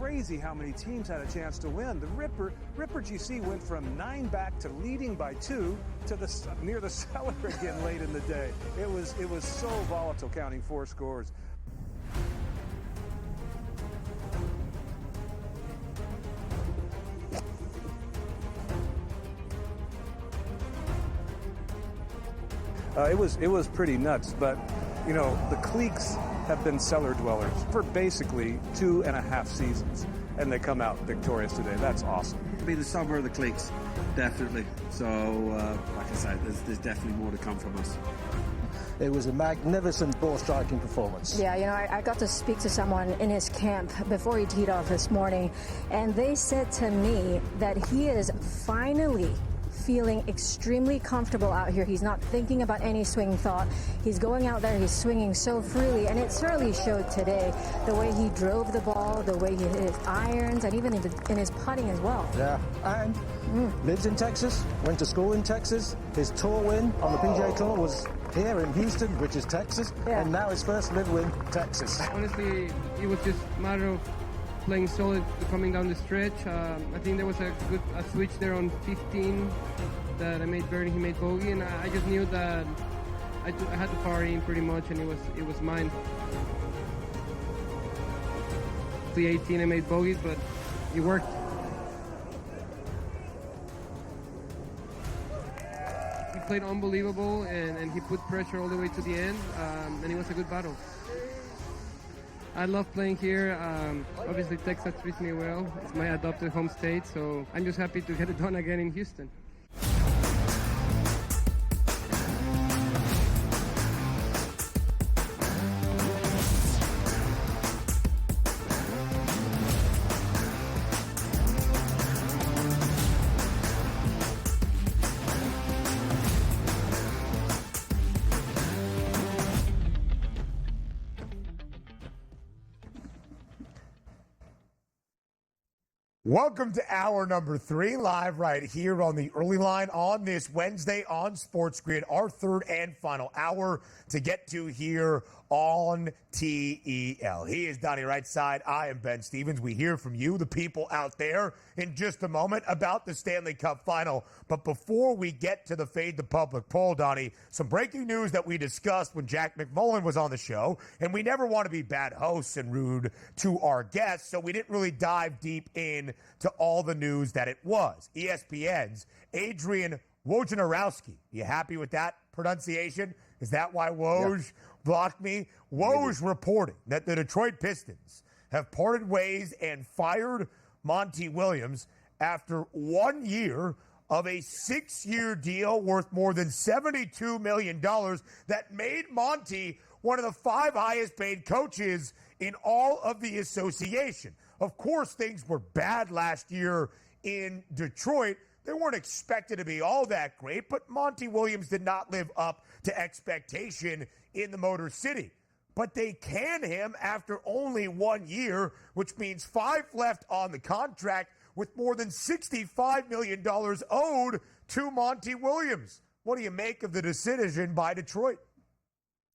crazy how many teams had a chance to win. The Ripper GC went from 9 back to leading by 2 to near the cellar again late in the day. It was so volatile, counting 4 scores. It was pretty nuts, but you know, the cliques have been cellar dwellers for basically 2.5 seasons, and they come out victorious today. That's awesome. Be the summer of the cliques, definitely. So, like I said, there's definitely more to come from us. It was a magnificent ball striking performance. Yeah, you know, I got to speak to someone in his camp before he teed off this morning, and they said to me that he is finally feeling extremely comfortable out here. He's not thinking about any swing thought. He's going out there, he's swinging so freely, and it certainly showed today. The way he drove the ball, the way he hit his irons, and even in his putting as well. Yeah, and lives in Texas, went to school in Texas. His tour win on the PGA Tour was here in Houston, which is Texas, and now his first live win, Texas. Honestly, it was just a matter of playing solid coming down the stretch. I think there was a switch there on 15 that I made birdie, he made bogey, and I just knew that I had the par in pretty much, and it was mine. The 18 I made bogeys, but it worked. He played unbelievable, and he put pressure all the way to the end, and it was a good battle. I love playing here. Obviously, Texas treats me well. It's my adopted home state, so I'm just happy to get it done again in Houston. Welcome to hour number 3, live right here on the early line on this Wednesday on SportsGrid, our third and final hour to get to here on TEL. He is Donnie right side. I am Ben Stevens. We hear from you, the people out there, in just a moment about the Stanley Cup final. But before we get to the Fade the Public poll, Donnie, some breaking news that we discussed when Jack McMullen was on the show, and we never want to be bad hosts and rude to our guests, so we didn't really dive deep in to all the news that it was. ESPN's Adrian Wojnarowski. You happy with that pronunciation? Is that why Woj blocked me? Woj reporting that the Detroit Pistons have parted ways and fired Monty Williams after 1 year of a 6-year deal worth more than $72 million that made Monty one of the 5 highest paid coaches in all of the association. Of course, things were bad last year in Detroit. They weren't expected to be all that great, but Monty Williams did not live up to expectation in the Motor City. But they can him after only 1 year, which means 5 left on the contract with more than $65 million owed to Monty Williams. What do you make of the decision by Detroit?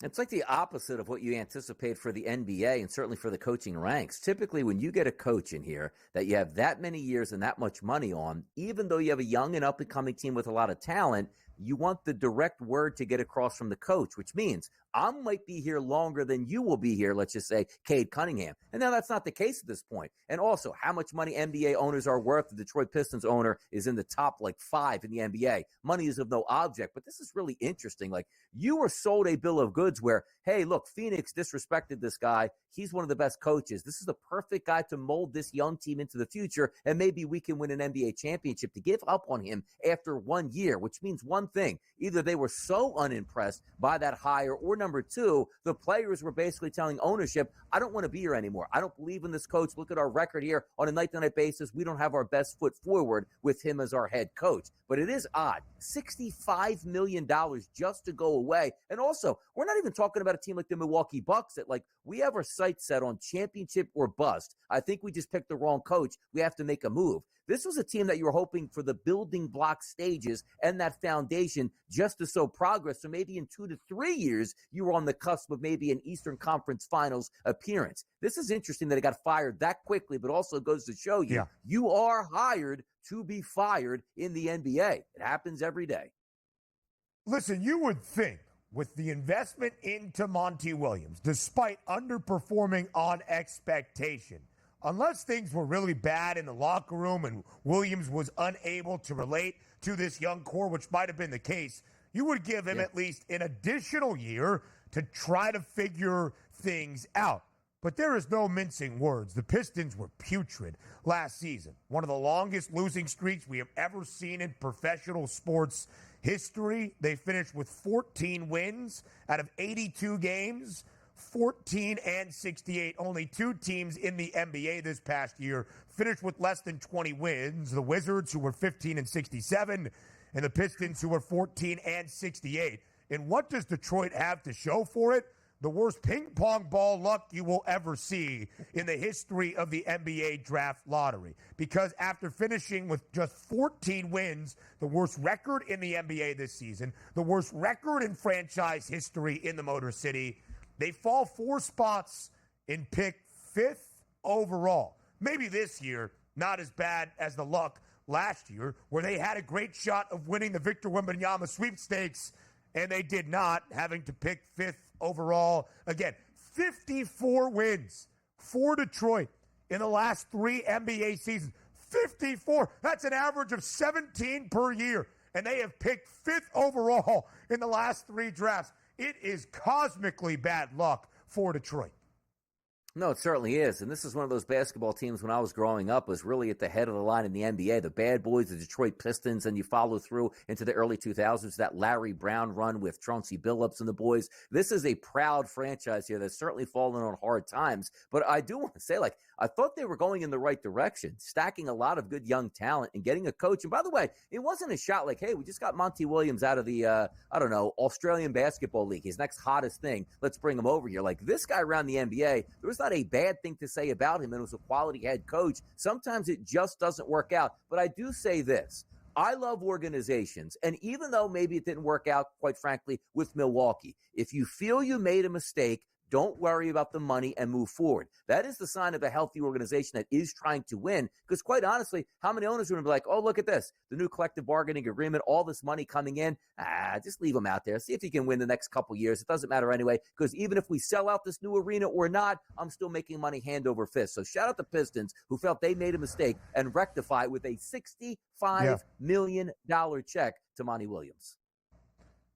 It's like the opposite of what you anticipate for the NBA and certainly for the coaching ranks. Typically, when you get a coach in here that you have that many years and that much money on, even though you have a young and up-and-coming team with a lot of talent, you want the direct word to get across from the coach, which means I might be here longer than you will be here, let's just say, Cade Cunningham. And now that's not the case at this point. And also, how much money NBA owners are worth. The Detroit Pistons owner is in the top, 5 in the NBA. Money is of no object, but this is really interesting. You were sold a bill of goods where, hey, look, Phoenix disrespected this guy. He's one of the best coaches. This is the perfect guy to mold this young team into the future, and maybe we can win an NBA championship. To give up on him after 1 year, which means one thing. Either they were so unimpressed by that hire, or number two, the players were basically telling ownership, I don't want to be here anymore. I don't believe in this coach. Look at our record here on a night-to-night basis. We don't have our best foot forward with him as our head coach. But it is odd. $65 million just to go away. And also, we're not even talking about a team like the Milwaukee Bucks that, we have our sights set on championship or bust. I think we just picked the wrong coach. We have to make a move. This was a team that you were hoping for the building block stages and that foundation just to show progress. So maybe in 2 to 3 years, you were on the cusp of maybe an Eastern Conference Finals appearance. This is interesting that it got fired that quickly, but also goes to show you, you are hired to be fired in the NBA. It happens every day. Listen, you would think with the investment into Monty Williams, despite underperforming on expectation, unless things were really bad in the locker room and Williams was unable to relate to this young core, which might have been the case, you would give him at least an additional year to try to figure things out. But there is no mincing words. The Pistons were putrid last season. One of the longest losing streaks we have ever seen in professional sports history. They finished with 14 wins out of 82 games, 14 and 68. Only 2 teams in the NBA this past year finished with less than 20 wins. The Wizards, who were 15 and 67, and the Pistons, who were 14 and 68. And what does Detroit have to show for it? The worst ping pong ball luck you will ever see in the history of the NBA draft lottery. Because after finishing with just 14 wins, the worst record in the NBA this season, the worst record in franchise history in the Motor City, they fall 4 spots and pick 5th overall. Maybe this year, not as bad as the luck last year, where they had a great shot of winning the Victor Wembanyama sweepstakes, and they did not, having to pick 5th overall. Again, 54 wins for Detroit in the last 3 NBA seasons. 54. That's an average of 17 per year. And they have picked 5th overall in the last 3 drafts. It is cosmically bad luck for Detroit. No, it certainly is. And this is one of those basketball teams when I was growing up was really at the head of the line in the NBA. The bad boys, the Detroit Pistons, and you follow through into the early 2000s, that Larry Brown run with Chauncey Billups and the boys. This is a proud franchise here that's certainly fallen on hard times. But I do want to say, I thought they were going in the right direction, stacking a lot of good young talent and getting a coach. And by the way, it wasn't a shot like, hey, we just got Monty Williams out of the, Australian Basketball League, his next hottest thing. Let's bring him over here. This guy around the NBA, there was not a bad thing to say about him, and it was a quality head coach. Sometimes it just doesn't work out. But I do say this. I love organizations, and even though maybe it didn't work out, quite frankly, with Milwaukee, if you feel you made a mistake, don't worry about the money and move forward. That is the sign of a healthy organization that is trying to win. Because quite honestly, how many owners are going to be like, oh, look at this, the new collective bargaining agreement, all this money coming in. Just leave them out there. See if you can win the next couple years. It doesn't matter anyway, because even if we sell out this new arena or not, I'm still making money hand over fist. So shout out the Pistons who felt they made a mistake and rectify it with a $65 million check to Monty Williams.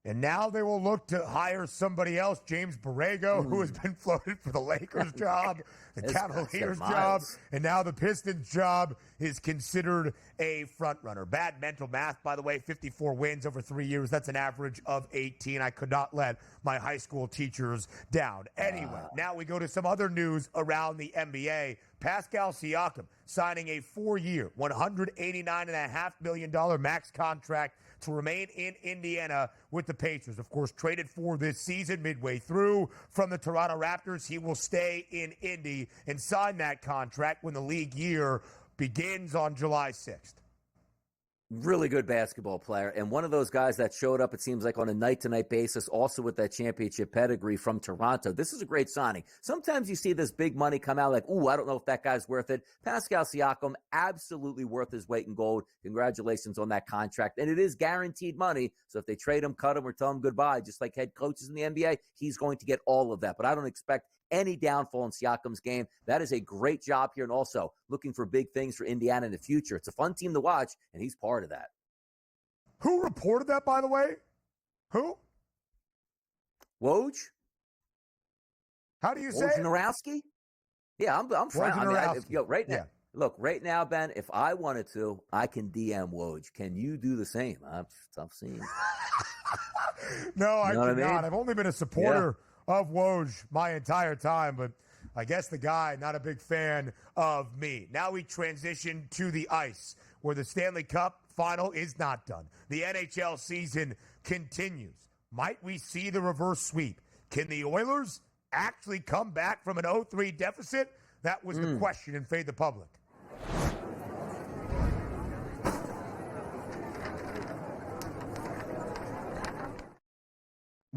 And now they will look to hire somebody else, James Borrego, who has been floated for the Lakers job, the Cavaliers job, and now the Pistons job is considered a front runner. Bad mental math, by the way, 54 wins over 3 years. That's an average of 18. I could not let my high school teachers down. Anyway, now we go to some other news around the NBA. Pascal Siakam signing a 4-year, $189.5 million max contract to remain in Indiana with the Pacers. Of course, traded for this season midway through from the Toronto Raptors. He will stay in Indy and sign that contract when the league year begins on July 6th. Really good basketball player, and one of those guys that showed up, it seems like, on a night-to-night basis, also with that championship pedigree from Toronto. This is a great signing. Sometimes you see this big money come out like, ooh, I don't know if that guy's worth it. Pascal Siakam, absolutely worth his weight in gold. Congratulations on that contract, and it is guaranteed money, so if they trade him, cut him, or tell him goodbye, just like head coaches in the NBA, he's going to get all of that, but I don't expect any downfall in Siakam's game. That is a great job here, and also looking for big things for Indiana in the future. It's a fun team to watch, and he's part of that. Who reported that, by the way? Who? Woj? How do you say it? Wojnarowski? Yeah, I'm fine. Wojnarowski. Now, look, right now, Ben, if I wanted to, I can DM Woj. Can you do the same? I've seen. No, I cannot. I've only been a supporter of Woj my entire time, but I guess the guy, not a big fan of me. Now we transition to the ice, where the Stanley Cup final is not done. The NHL season continues. Might we see the reverse sweep? Can the Oilers actually come back from an 0-3 deficit? That was the question in Fade the Public.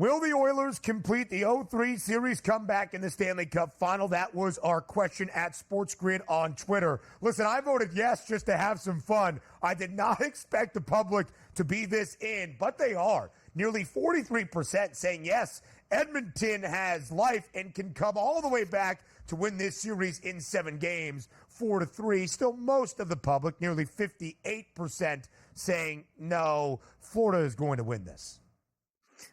Will the Oilers complete the 0-3 series comeback in the Stanley Cup final? That was our question at SportsGrid on Twitter. Listen, I voted yes just to have some fun. I did not expect the public to be this in, but they are. Nearly 43% saying yes, Edmonton has life and can come all the way back to win this series in 7 games, 4-3. Still most of the public, nearly 58%, saying no, Florida is going to win this.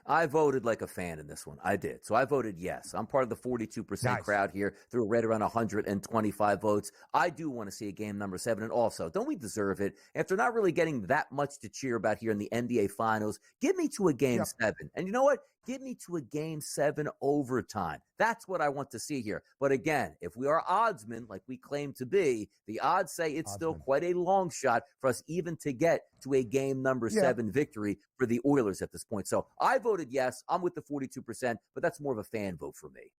I voted like a fan in this one. I did. So I voted yes. I'm part of the 42% Nice. crowd here through right around 125 votes. I do want to see a game number 7. And also, don't we deserve it? After not really getting that much to cheer about here in the NBA Finals, give me to a game 7. And you know what? Give me to a game 7 overtime. That's what I want to see here. But again, if we are oddsmen, like we claim to be, the odds say it's still quite a long shot for us even to get to a game number 7 victory for the Oilers at this point. So I voted yes. I'm with the 42%, but that's more of a fan vote for me.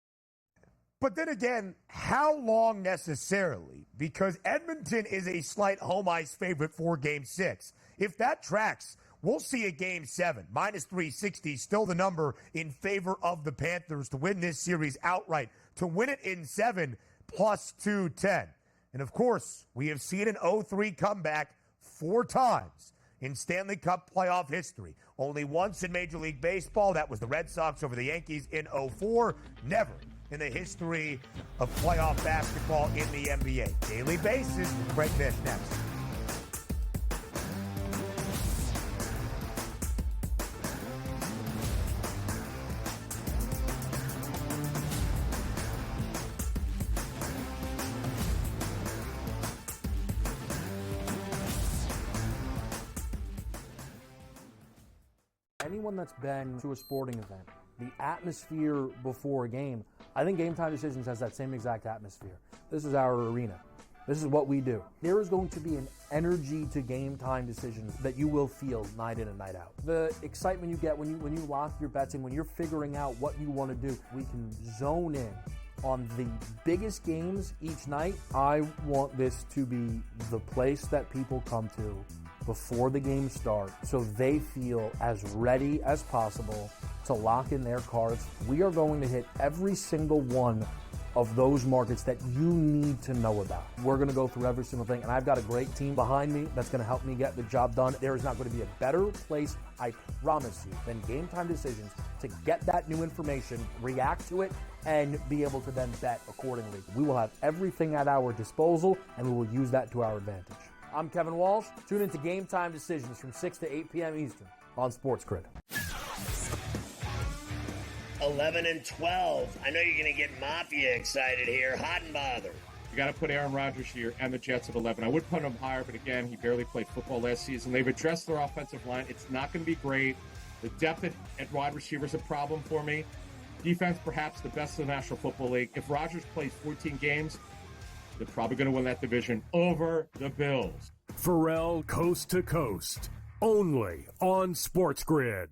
But then again, how long necessarily? Because Edmonton is a slight home ice favorite for Game 6. If that tracks, we'll see a Game 7. Minus 360, still the number in favor of the Panthers to win this series outright. To win it in 7, plus 210. And of course, we have seen an 0-3 comeback 4 times in Stanley Cup playoff history. Only once in Major League Baseball. That was the Red Sox over the Yankees in 2004. Never in the history of playoff basketball in the NBA. Daily Basis with Craig Mish next. Anyone that's been to a sporting event, the atmosphere before a game, I think Game Time Decisions has that same exact atmosphere. This is our arena. This is what we do. There is going to be an energy to Game Time Decisions that you will feel night in and night out. The excitement you get when you lock your bets in, when you're figuring out what you want to do, we can zone in on the biggest games each night. I want this to be the place that people come to before the games start so they feel as ready as possible to lock in their cards. We are going to hit every single one of those markets that you need to know about. We're going to go through every single thing, and I've got a great team behind me that's going to help me get the job done. There is not going to be a better place, I promise you, than Game Time Decisions to get that new information, react to it, and be able to then bet accordingly. We will have everything at our disposal, and we will use that to our advantage. I'm Kevin Walsh. Tune into Game Time Decisions from 6 to 8 p.m. Eastern on SportsGrid. 11 and 12. I know you're going to get Mafia excited here. Hot and bothered. You got to put Aaron Rodgers here and the Jets at 11. I would put him higher, but again, he barely played football last season. They've addressed their offensive line. It's not going to be great. The depth at wide receiver is a problem for me. Defense, perhaps the best in the National Football League. If Rodgers plays 14 games, they're probably going to win that division over the Bills. Pharrell Coast to Coast, only on SportsGrid.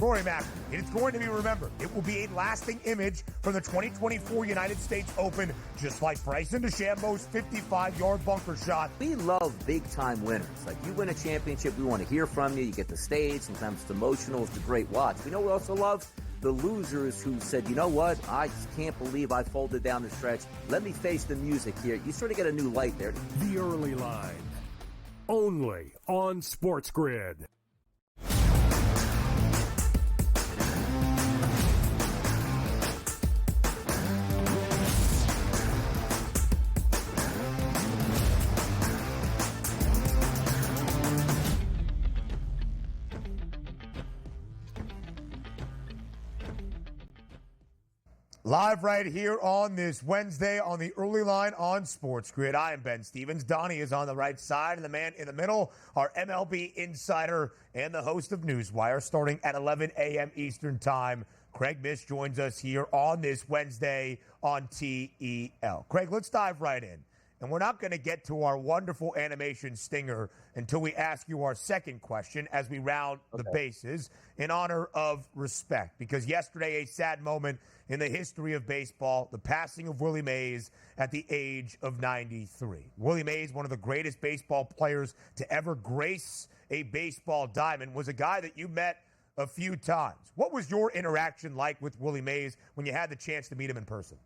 Rory Mack, it's going to be remembered. It will be a lasting image from the 2024 United States Open, just like Bryson DeChambeau's 55-yard bunker shot. We love big-time winners. Like, you win a championship, we want to hear from you. You get the stage. Sometimes it's emotional. It's a great watch. We know we also love the losers who said, you know what, I just can't believe I folded down the stretch. Let me face the music here. You sort of get a new light there. The Early Line, only on SportsGrid. Live right here on this Wednesday on the Early Line on SportsGrid. I am Ben Stevens. Donnie is on the right side, and the man in the middle, our MLB insider and the host of Newswire, starting at 11 a.m. Eastern Time. Craig Mish joins us here on this Wednesday on TEL. Craig, let's dive right in. And we're not going to get to our wonderful animation stinger until we ask you our second question as we round the bases in honor of respect. Because yesterday, a sad moment in the history of baseball, the passing of Willie Mays at the age of 93. Willie Mays, one of the greatest baseball players to ever grace a baseball diamond, was a guy that you met a few times. What was your interaction like with Willie Mays when you had the chance to meet him in person?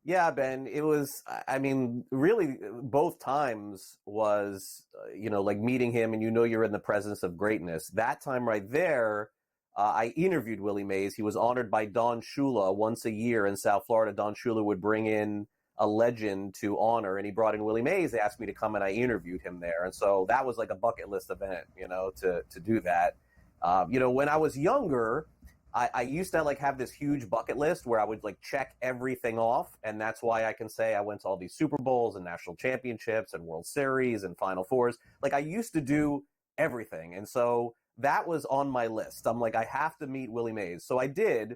Yeah, Ben, it was, I mean, really both times was, like meeting him and you're in the presence of greatness. That time right there, I interviewed Willie Mays. He was honored by Don Shula once a year in South Florida. Don Shula would bring in a legend to honor, and he brought in Willie Mays. They asked me to come, and I interviewed him there. And so that was like a bucket list event, to do that. When I was younger, I used to have this huge bucket list where I would check everything off. And that's why I can say I went to all these Super Bowls and national championships and World Series and Final Fours. I used to do everything. And so that was on my list. I'm I have to meet Willie Mays. So I did.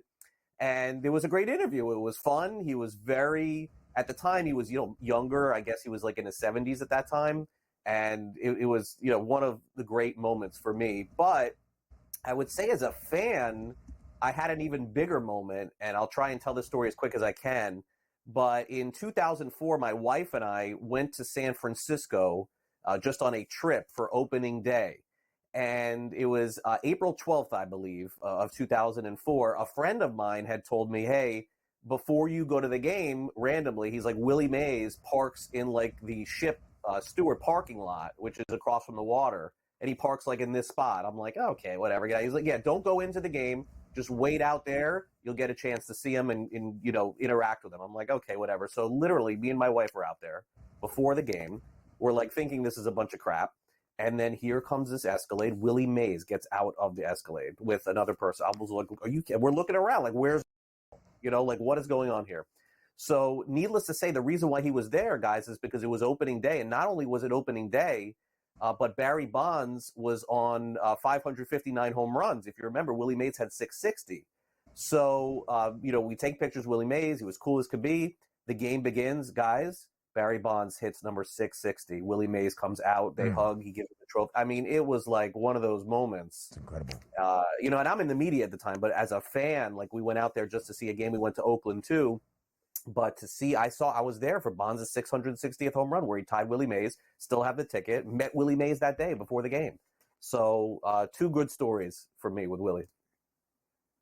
And it was a great interview. It was fun. He was at the time, he was, younger. I guess he was in his 70s at that time. And it was, one of the great moments for me. But I would say as a fan, I had an even bigger moment, and I'll try and tell this story as quick as I can. But in 2004, my wife and I went to San Francisco just on a trip for opening day. And it was April 12th, I believe, of 2004. A friend of mine had told me, hey, before you go to the game, randomly, he's Willie Mays parks in the ship steward parking lot, which is across from the water. And he parks in this spot. I'm okay, whatever. He's yeah, don't go into the game. Just wait out there. You'll get a chance to see him and interact with him. I'm okay, whatever. So literally, me and my wife were out there before the game. We're thinking this is a bunch of crap. And then here comes this Escalade. Willie Mays gets out of the Escalade with another person. I was are you kidding? We're looking around where's, what is going on here? So needless to say, the reason why he was there, guys, is because it was opening day. And not only was it opening day, but Barry Bonds was on 559 home runs. If you remember, Willie Mays had 660. So, we take pictures of Willie Mays. He was cool as could be. The game begins, guys. Barry Bonds hits number 660. Willie Mays comes out. They hug. He gives him the trophy. I mean, it was one of those moments. It's incredible. And I'm in the media at the time, but as a fan, we went out there just to see a game. We went to Oakland too. But to see, I was there for Bonds' 660th home run where he tied Willie Mays, still have the ticket, met Willie Mays that day before the game. So two good stories for me with Willie.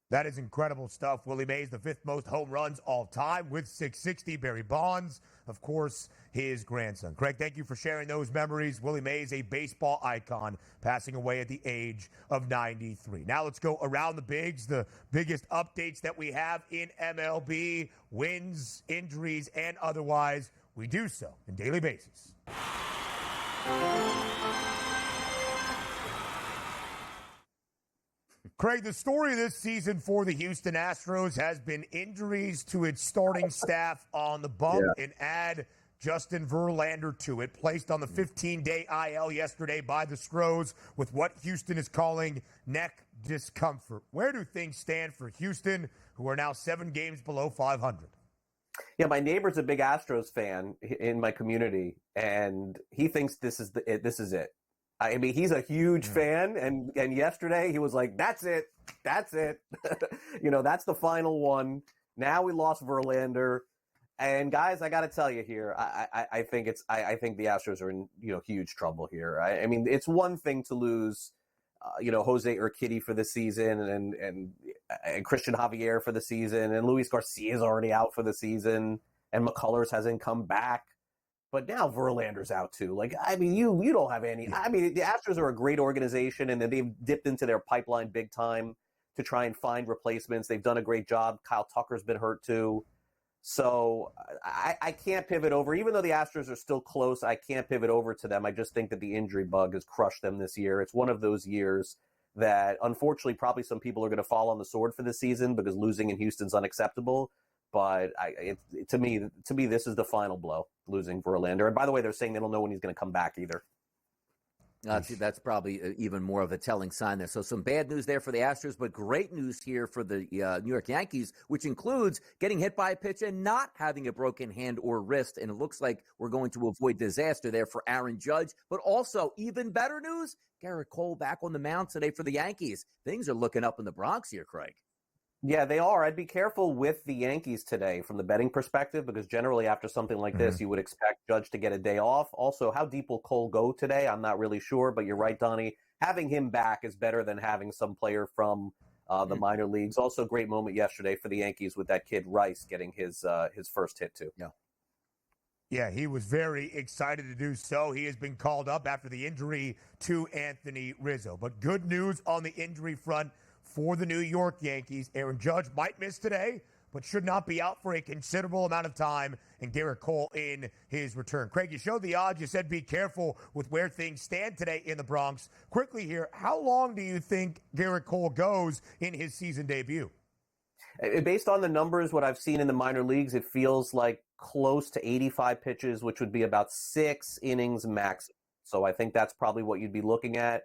That is incredible stuff. Willie Mays, the fifth most home runs all time with 660. Barry Bonds, of course, his grandson. Craig, thank you for sharing those memories. Willie Mays, a baseball icon, passing away at the age of 93. Now let's go around the bigs, the biggest updates that we have in MLB, wins, injuries, and otherwise. We do so on a daily basis. Craig, the story this season for the Houston Astros has been injuries to its starting staff on the bump and add Justin Verlander to it, placed on the 15-day IL yesterday by the Stros with what Houston is calling neck discomfort. Where do things stand for Houston, who are now 7 games below 500? Yeah, my neighbor's a big Astros fan in my community, and he thinks this is it. I mean, he's a huge fan, and yesterday he was like, that's it. That's it. That's the final one. Now we lost Verlander. And guys, I got to tell you here, I think the Astros are in, huge trouble here. I mean, it's one thing to lose, Jose Urquidy for the season and Christian Javier for the season, and Luis Garcia is already out for the season, and McCullers hasn't come back. But now Verlander's out too. You don't have any. I mean, the Astros are a great organization, and they've dipped into their pipeline big time to try and find replacements. They've done a great job. Kyle Tucker's been hurt too. So I can't pivot over. Even though the Astros are still close, I can't pivot over to them. I just think that the injury bug has crushed them this year. It's one of those years that, unfortunately, probably some people are going to fall on the sword for this season because losing in Houston's unacceptable. But to me, this is the final blow, losing Verlander. And by the way, they're saying they don't know when he's going to come back either. That's probably even more of a telling sign there. So some bad news there for the Astros, but great news here for the New York Yankees, which includes getting hit by a pitch and not having a broken hand or wrist. And it looks like we're going to avoid disaster there for Aaron Judge. But also, even better news, Garrett Cole back on the mound today for the Yankees. Things are looking up in the Bronx here, Craig. Yeah, they are. I'd be careful with the Yankees today from the betting perspective, because generally after something like this, you would expect Judge to get a day off. Also, how deep will Cole go today? I'm not really sure, but you're right, Donnie. having him back is better than having some player from the minor leagues. Also, great moment yesterday for the Yankees with that kid Rice getting his first hit too. Yeah, he was very excited to do so. He has been called up after the injury to Anthony Rizzo. But good news on the injury front for the New York Yankees. Aaron Judge might miss today, but should not be out for a considerable amount of time, and Garrett Cole in his return. Craig, you showed the odds. You said be careful with where things stand today in the Bronx. Quickly here, how long do you think Garrett Cole goes in his season debut? Based on the numbers, what I've seen in the minor leagues, it feels like close to 85 pitches, which would be about 6 innings max. So I think that's probably what you'd be looking at.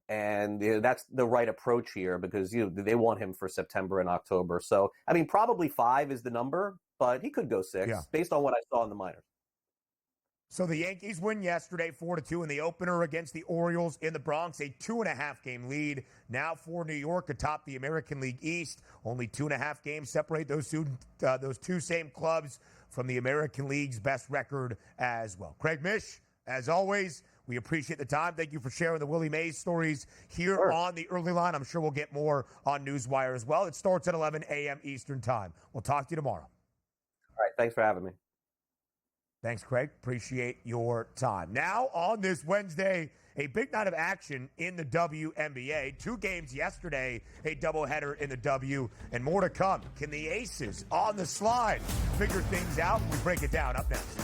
And that's the right approach here because they want him for September and October. So, I mean, probably 5 is the number, but he could go 6 based on what I saw in the minors. So the Yankees win yesterday 4-2 in the opener against the Orioles in the Bronx, a 2.5-game lead. Now for New York atop the American League East. Only 2.5 games separate those two same clubs from the American League's best record as well. Craig Mish, as always, we appreciate the time. Thank you for sharing the Willie Mays stories here on the early line. I'm sure we'll get more on Newswire as well. It starts at 11 a.m. Eastern time. We'll talk to you tomorrow. All right. Thanks for having me. Thanks, Craig. Appreciate your time. Now, on this Wednesday, a big night of action in the WNBA. 2 games yesterday, a doubleheader in the W, and more to come. Can the Aces on the slide figure things out? We break it down up next.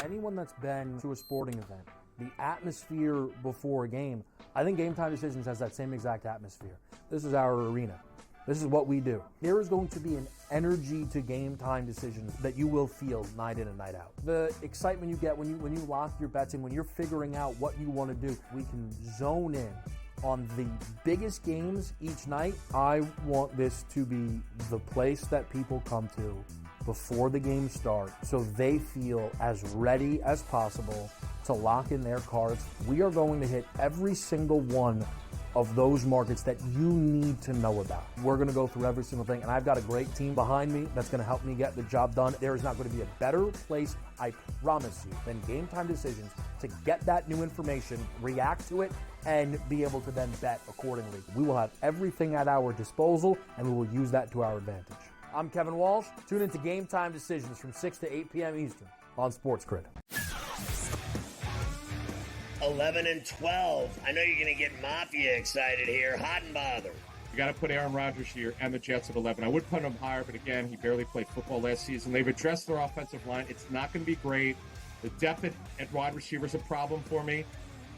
Anyone that's been to a sporting event, the atmosphere before a game, I think Game Time Decisions has that same exact atmosphere. This is our arena. This is what we do. There is going to be an energy to Game Time Decisions that you will feel night in and night out. The excitement you get when you lock your bets in, when you're figuring out what you want to do, we can zone in on the biggest games each night. I want this to be the place that people come to before the game starts so they feel as ready as possible to lock in their cards. We are going to hit every single one of those markets that you need to know about. We're going to go through every single thing, and I've got a great team behind me that's going to help me get the job done. There is not going to be a better place, I promise you, than Game Time Decisions to get that new information, react to it, and be able to then bet accordingly. We will have everything at our disposal, and we will use that to our advantage. I'm Kevin Walsh. Tune into Game Time Decisions from 6 to 8 p.m. Eastern on SportsGrid. 11 and 12. I know you're going to get Mafia excited here. Hot and bothered. You got to put Aaron Rodgers here and the Jets at 11. I would put him higher, but again, he barely played football last season. They've addressed their offensive line. It's not going to be great. The depth at wide receiver is a problem for me.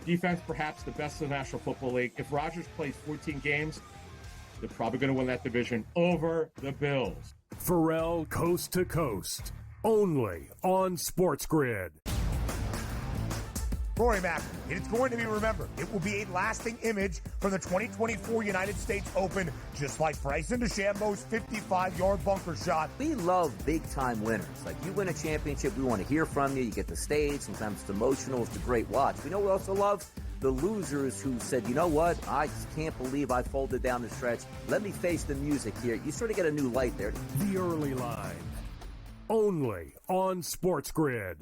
Defense, perhaps the best in the National Football League. If Rodgers plays 14 games, they're probably going to win that division over the Bills. Pharrell Coast to Coast, only on SportsGrid. Rory Mack, it's going to be remembered. It will be a lasting image from the 2024 United States Open, just like Bryson DeChambeau's 55-yard bunker shot. We love big-time winners. Like, you win a championship, we want to hear from you. You get the stage. Sometimes it's emotional. It's a great watch. We know we also love the losers who said, you know what, I just can't believe I folded down the stretch. Let me face the music here. You sort of get a new light there. The Early Line, only on SportsGrid.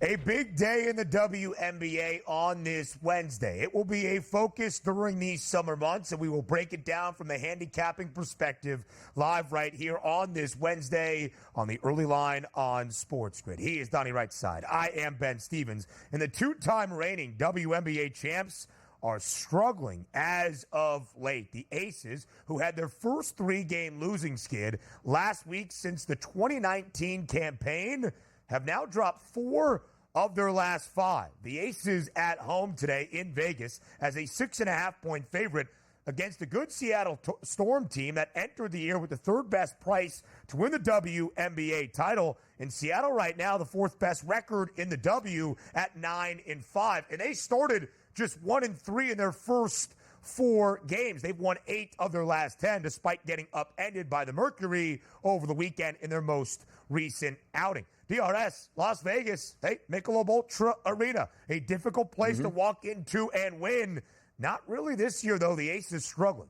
A big day in the WNBA on this Wednesday. It will be a focus during these summer months, and we will break it down from the handicapping perspective live right here on this Wednesday on the Early Line on SportsGrid. He is Donnie Right Side. I am Ben Stevens, and the two-time reigning WNBA champs are struggling as of late. The Aces, who had their first 3-game losing skid last week since the 2019 campaign, have now dropped 4 of their last 5. The Aces at home today in Vegas as a 6.5-point favorite against a good Seattle Storm team that entered the year with the third best price to win the WNBA title. In Seattle right now, the fourth best record in the W at 9-5. And they started just 1-3 in their first 4 games. They've won 8 of their last 10, despite getting upended by the Mercury over the weekend in their most recent outing. DRS, Las Vegas, hey, Michelob Ultra Arena, a difficult place to walk into and win. Not really this year, though. The Aces struggling.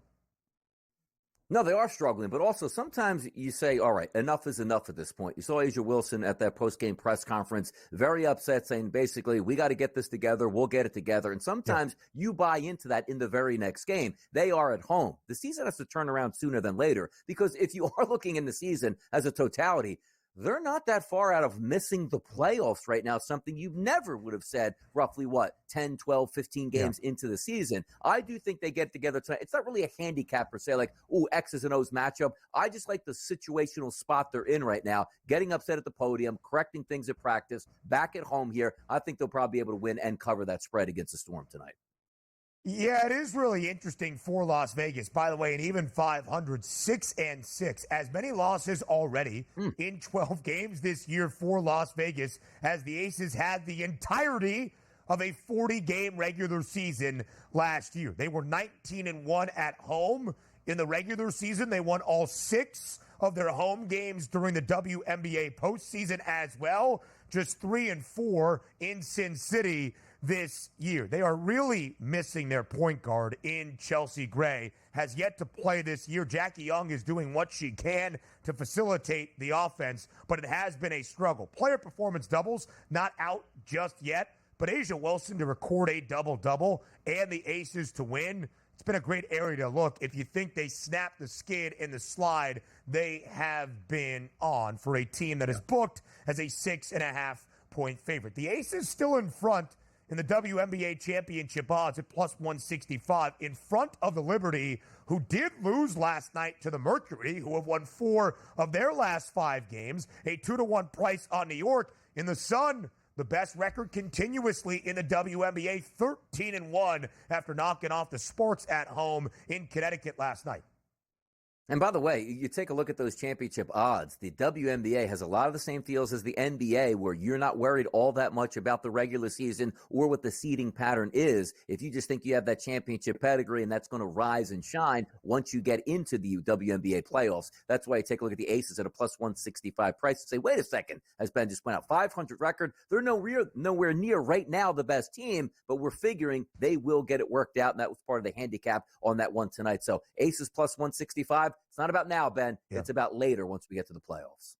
No, they are struggling, but also sometimes you say, all right, enough is enough at this point. You saw Asia Wilson at that post-game press conference, very upset, saying basically, we got to get this together. We'll get it together. And sometimes you buy into that in the very next game. They are at home. The season has to turn around sooner than later, because if you are looking in the season as a totality, they're not that far out of missing the playoffs right now, something you never would have said roughly, 10, 12, 15 games into the season. I do think they get together tonight. It's not really a handicap per se, like, X's and O's matchup. I just like the situational spot they're in right now, getting upset at the podium, correcting things at practice, back at home here. I think they'll probably be able to win and cover that spread against the Storm tonight. Yeah, it is really interesting for Las Vegas. By the way, an even 500, 6-6. As many losses already in 12 games this year for Las Vegas, as the Aces had the entirety of a 40-game regular season last year. They were 19-1 at home in the regular season. They won all 6 of their home games during the WNBA postseason as well. Just 3-4 in Sin City this year. They are really missing their point guard in Chelsea Gray. Has yet to play this year. Jackie Young is doing what she can to facilitate the offense, but it has been a struggle. Player performance doubles not out just yet, but Asia Wilson to record a double-double and the Aces to win. It's been a great area to look if you think they snapped the skid in the slide they have been on for a team that is booked as a 6.5-point favorite. The Aces still in front in the WNBA championship odds at plus 165, in front of the Liberty, who did lose last night to the Mercury, who have won 4 of their last 5 games, a 2-1 price on New York. In the Sun, the best record continuously in the WNBA, 13-1 after knocking off the Sparks at home in Connecticut last night. And by the way, you take a look at those championship odds. The WNBA has a lot of the same feels as the NBA, where you're not worried all that much about the regular season or what the seeding pattern is. If you just think you have that championship pedigree and that's going to rise and shine once you get into the WNBA playoffs. That's why you take a look at the Aces at a plus 165 price and say, wait a second, as Ben just pointed out, 500 record. They're nowhere near right now the best team, but we're figuring they will get it worked out, and that was part of the handicap on that one tonight. So Aces plus 165. It's not about now, Ben. Yeah. It's about later once we get to the playoffs.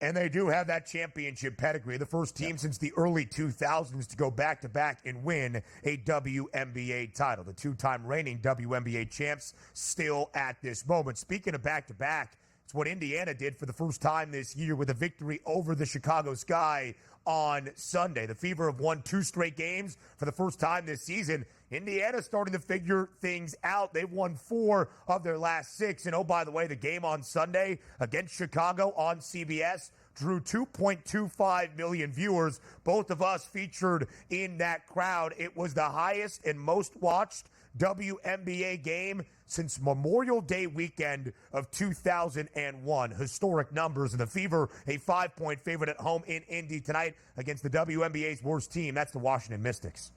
And they do have that championship pedigree. The first team since the early 2000s to go back-to-back and win a WNBA title. The 2-time reigning WNBA champs still at this moment. Speaking of back-to-back, it's what Indiana did for the first time this year with a victory over the Chicago Sky on Sunday. The Fever have won 2 straight games for the first time this season. Indiana's starting to figure things out. They've won 4 of their last 6. And, oh, by the way, the game on Sunday against Chicago on CBS drew 2.25 million viewers. Both of us featured in that crowd. It was the highest and most watched WNBA game since Memorial Day weekend of 2001. Historic numbers. And the Fever, a 5-point favorite at home in Indy tonight against the WNBA's worst team. That's the Washington Mystics.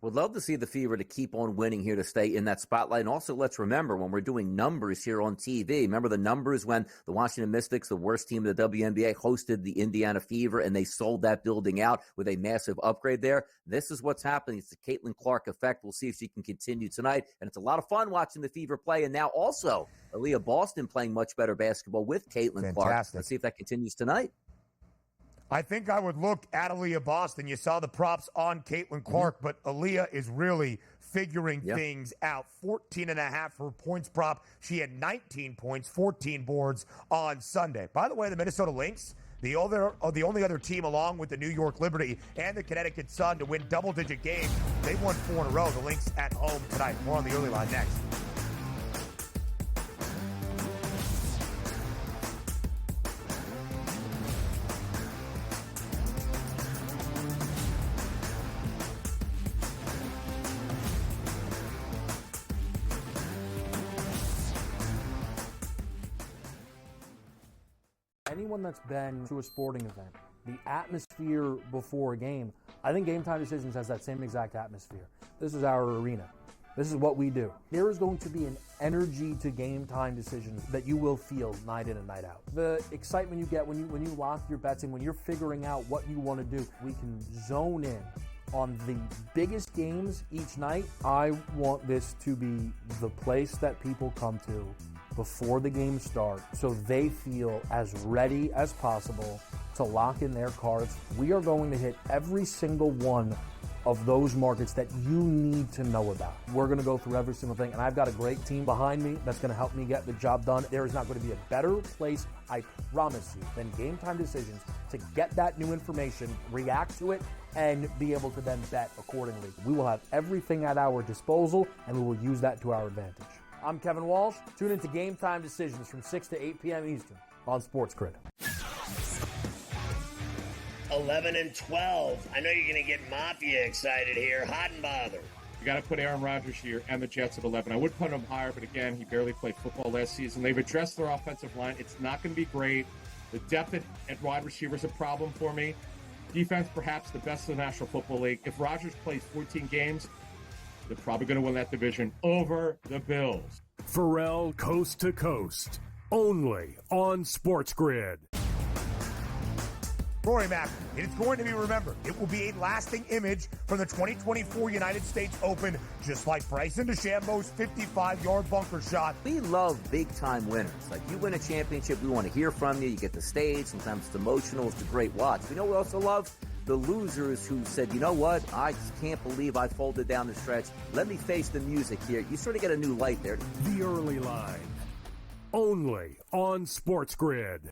Would love to see the Fever to keep on winning here to stay in that spotlight. And also, let's remember, when we're doing numbers here on TV, remember the numbers when the Washington Mystics, the worst team of the WNBA, hosted the Indiana Fever, and they sold that building out with a massive upgrade there. This is what's happening. It's the Caitlin Clark effect. We'll see if she can continue tonight. And it's a lot of fun watching the Fever play. And now also, Aaliyah Boston playing much better basketball with Caitlin Clark. Let's see if that continues tonight. I think I would look at Aaliyah Boston. You saw the props on Caitlin Clark, but Aaliyah is really figuring things out. 14.5 for points prop. She had 19 points, 14 boards on Sunday. By the way, the Minnesota Lynx, the only other team along with the New York Liberty and the Connecticut Sun to win double-digit games. They've won 4 in a row. The Lynx at home tonight. More on the early line next. Anyone that's been to a sporting event, the atmosphere before a game, I think Game Time Decisions has that same exact atmosphere. This is our arena. This is what we do. There is going to be an energy to Game Time Decisions that you will feel night in and night out. The excitement you get when you lock your bets in, when you're figuring out what you want to do, we can zone in on the biggest games each night. I want this to be the place that people come to before the games start so they feel as ready as possible to lock in their cards. We are going to hit every single one of those markets that you need to know about. We're going to go through every single thing, and I've got a great team behind me that's going to help me get the job done. There is not going to be a better place, I promise you, than Game Time Decisions to get that new information, react to it, and be able to then bet accordingly. We will have everything at our disposal, and we will use that to our advantage. I'm Kevin Walsh. Tune into Game Time Decisions from 6 to 8 p.m. Eastern on SportsGrid. 11 and 12. I know you're going to get Mafia excited here. Hot and bothered. You got to put Aaron Rodgers here and the Jets at 11. I would put him higher, but again, he barely played football last season. They've addressed their offensive line. It's not going to be great. The depth at wide receiver is a problem for me. Defense, perhaps the best in the National Football League. If Rodgers plays 14 games, they're probably going to win that division over the Bills. Pharrell Coast to Coast, only on SportsGrid. Rory Mack, it is going to be remembered. It will be a lasting image from the 2024 United States Open, just like Bryson DeChambeau's 55-yard bunker shot. We love big-time winners. Like, you win a championship, we want to hear from you. You get the stage. Sometimes it's emotional. It's a great watch. We know we also love the losers who said, you know what, I just can't believe I folded down the stretch. Let me face the music here. You sort of get a new light there. The Early Line, only on SportsGrid.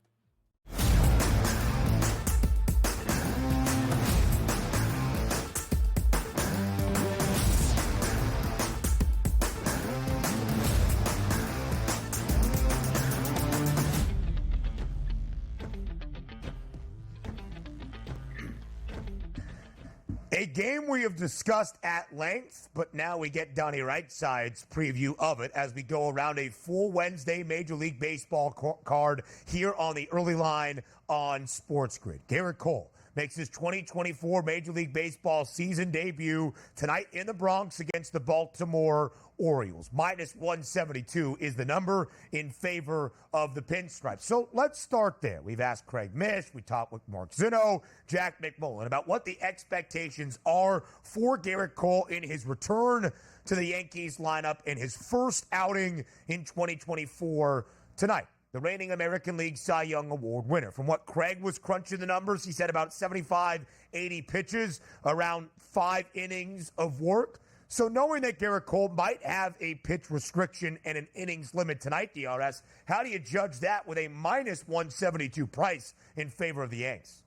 A game we have discussed at length, but now we get Donnie Wrightside's preview of it as we go around a full Wednesday Major League Baseball card here on the Early Line on SportsGrid. Garrett Cole makes his 2024 Major League Baseball season debut tonight in the Bronx against the Baltimore Orioles. Minus 172 is the number in favor of the Pinstripes. So let's start there. We've asked Craig Mish, we talked with Mark Zinno, Jack McMullen about what the expectations are for Garrett Cole in his return to the Yankees lineup in his first outing in 2024 tonight. The reigning American League Cy Young Award winner. From what Craig was crunching the numbers, he said about 75, 80 pitches, around 5 innings of work. So knowing that Garrett Cole might have a pitch restriction and an innings limit tonight, DRS, how do you judge that with a minus 172 price in favor of the Yanks?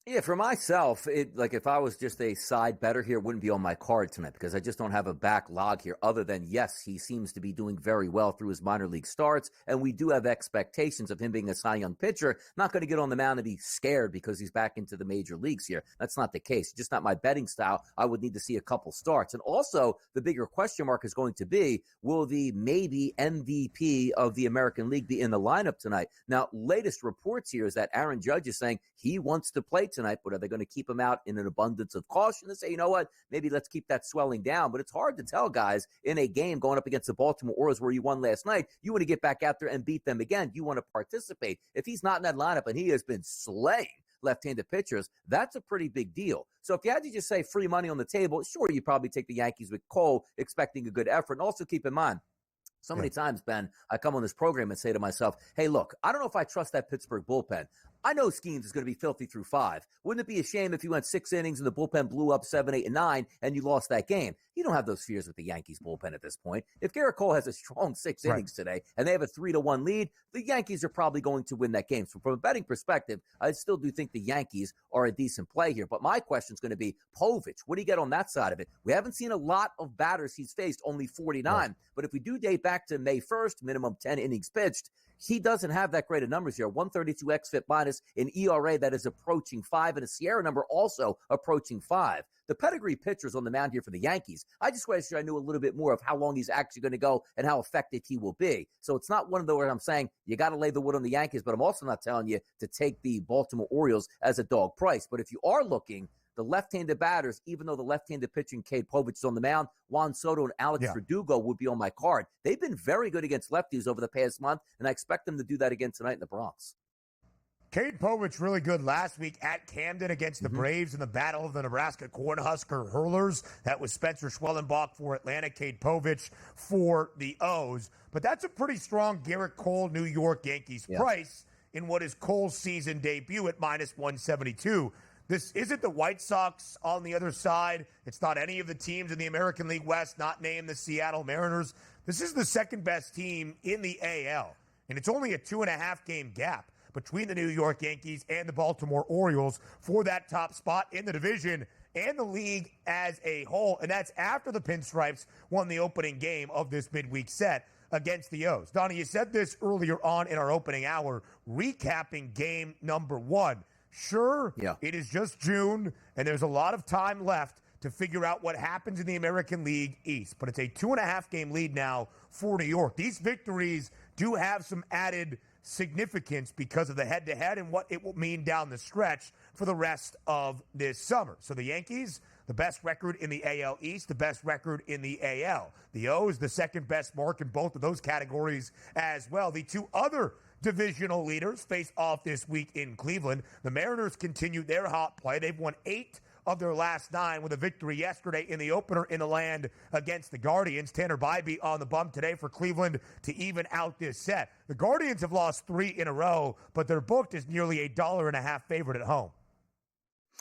Yeah, for myself, if I was just a side bettor here, it wouldn't be on my card tonight because I just don't have a backlog here other than, yes, he seems to be doing very well through his minor league starts, and we do have expectations of him being a Cy Young pitcher. Not going to get on the mound and be scared because he's back into the major leagues here. That's not the case. Just not my betting style. I would need to see a couple starts. And also, the bigger question mark is going to be, will the maybe MVP of the American League be in the lineup tonight? Now, latest reports here is that Aaron Judge is saying he wants to play tonight, but are they going to keep him out in an abundance of caution and say, you know what, maybe let's keep that swelling down? But it's hard to tell, guys, in a game going up against the Baltimore Orioles where you won last night. You want to get back out there and beat them again. You want to participate. If he's not in that lineup and he has been slaying left-handed pitchers, that's a pretty big deal. So if you had to just say free money on the table, sure, you probably take the Yankees with Cole, expecting a good effort. And also keep in mind, so many times, Ben, I come on this program and say to myself, hey, look, I don't know if I trust that Pittsburgh bullpen. I know Skeens is going to be filthy through 5. Wouldn't it be a shame if you went 6 innings and the bullpen blew up 7, 8, and 9 and you lost that game? You don't have those fears with the Yankees bullpen at this point. If Garrett Cole has a strong 6 innings today and they have a 3-1 lead, the Yankees are probably going to win that game. So from a betting perspective, I still do think the Yankees are a decent play here. But my question is going to be, Povich, what do you get on that side of it? We haven't seen a lot of batters he's faced, only 49. But if we do date back to May 1st, minimum 10 innings pitched, he doesn't have that great of numbers here. 132 xFIP minus, an ERA that is approaching 5, and a Sierra number also approaching 5. The pedigree pitchers on the mound here for the Yankees, I just wish I knew a little bit more of how long he's actually going to go and how effective he will be. So it's not one of the where I'm saying you got to lay the wood on the Yankees, but I'm also not telling you to take the Baltimore Orioles as a dog price. But if you are looking, the left-handed batters, even though the left-handed pitching, Cade Povich is on the mound, Juan Soto and Alex Verdugo would be on my card. They've been very good against lefties over the past month, and I expect them to do that again tonight in the Bronx. Cade Povich really good last week at Camden against the Braves in the Battle of the Nebraska Cornhusker Hurlers. That was Spencer Schwellenbach for Atlanta, Cade Povich for the O's. But that's a pretty strong Garrett Cole New York Yankees price in what is Cole's season debut at minus 172. This isn't the White Sox on the other side. It's not any of the teams in the American League West, not named the Seattle Mariners. This is the second best team in the AL, and it's only a 2.5-game gap between the New York Yankees and the Baltimore Orioles for that top spot in the division and the league as a whole. And that's after the Pinstripes won the opening game of this midweek set against the O's. Donnie, you said this earlier on in our opening hour, recapping game number 1. Sure, it is just June, and there's a lot of time left to figure out what happens in the American League East. But it's a 2.5-game lead now for New York. These victories do have some added significance because of the head-to-head and what it will mean down the stretch for the rest of this summer. So the Yankees, the best record in the AL East, the best record in the AL. The O's, the second best mark in both of those categories as well. The two other divisional leaders face off this week in Cleveland. The Mariners continue their hot play. They've won 8 of their last 9 with a victory yesterday in the opener in the land against the Guardians. Tanner Bybee on the bump today for Cleveland to even out this set. The Guardians have lost 3 in a row, but they're booked as nearly a $1.50 favorite at home.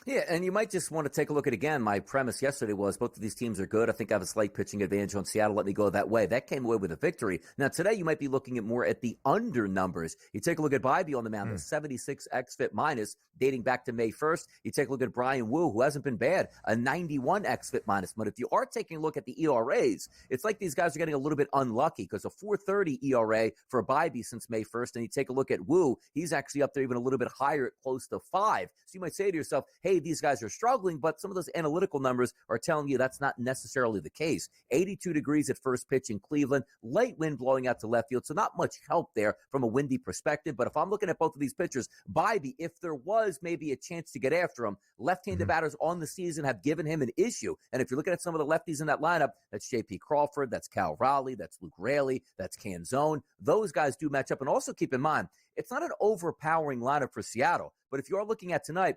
Yeah, and you might just want to take a look at, again, my premise yesterday was both of these teams are good. I think I have a slight pitching advantage on Seattle. Let me go that way. That came away with a victory. Now, today you might be looking at more at the under numbers. You take a look at Bybee on the mound, the 76 xFIP minus dating back to May 1st. You take a look at Brian Wu, who hasn't been bad, a 91 xFIP minus. But if you are taking a look at the ERAs, it's like these guys are getting a little bit unlucky because a 4.30 ERA for Bybee since May 1st. And you take a look at Wu, he's actually up there even a little bit higher at close to 5. So you might say to yourself, hey, these guys are struggling, but some of those analytical numbers are telling you that's not necessarily the case. 82 degrees at first pitch in Cleveland, light wind blowing out to left field, so not much help there from a windy perspective. But if I'm looking at both of these pitchers, Bybee, if there was maybe a chance to get after him, left-handed batters on the season have given him an issue. And if you're looking at some of the lefties in that lineup, that's J.P. Crawford, that's Cal Raleigh, that's Luke Raley, that's Canzone. Those guys do match up. And also keep in mind, it's not an overpowering lineup for Seattle. But if you are looking at tonight,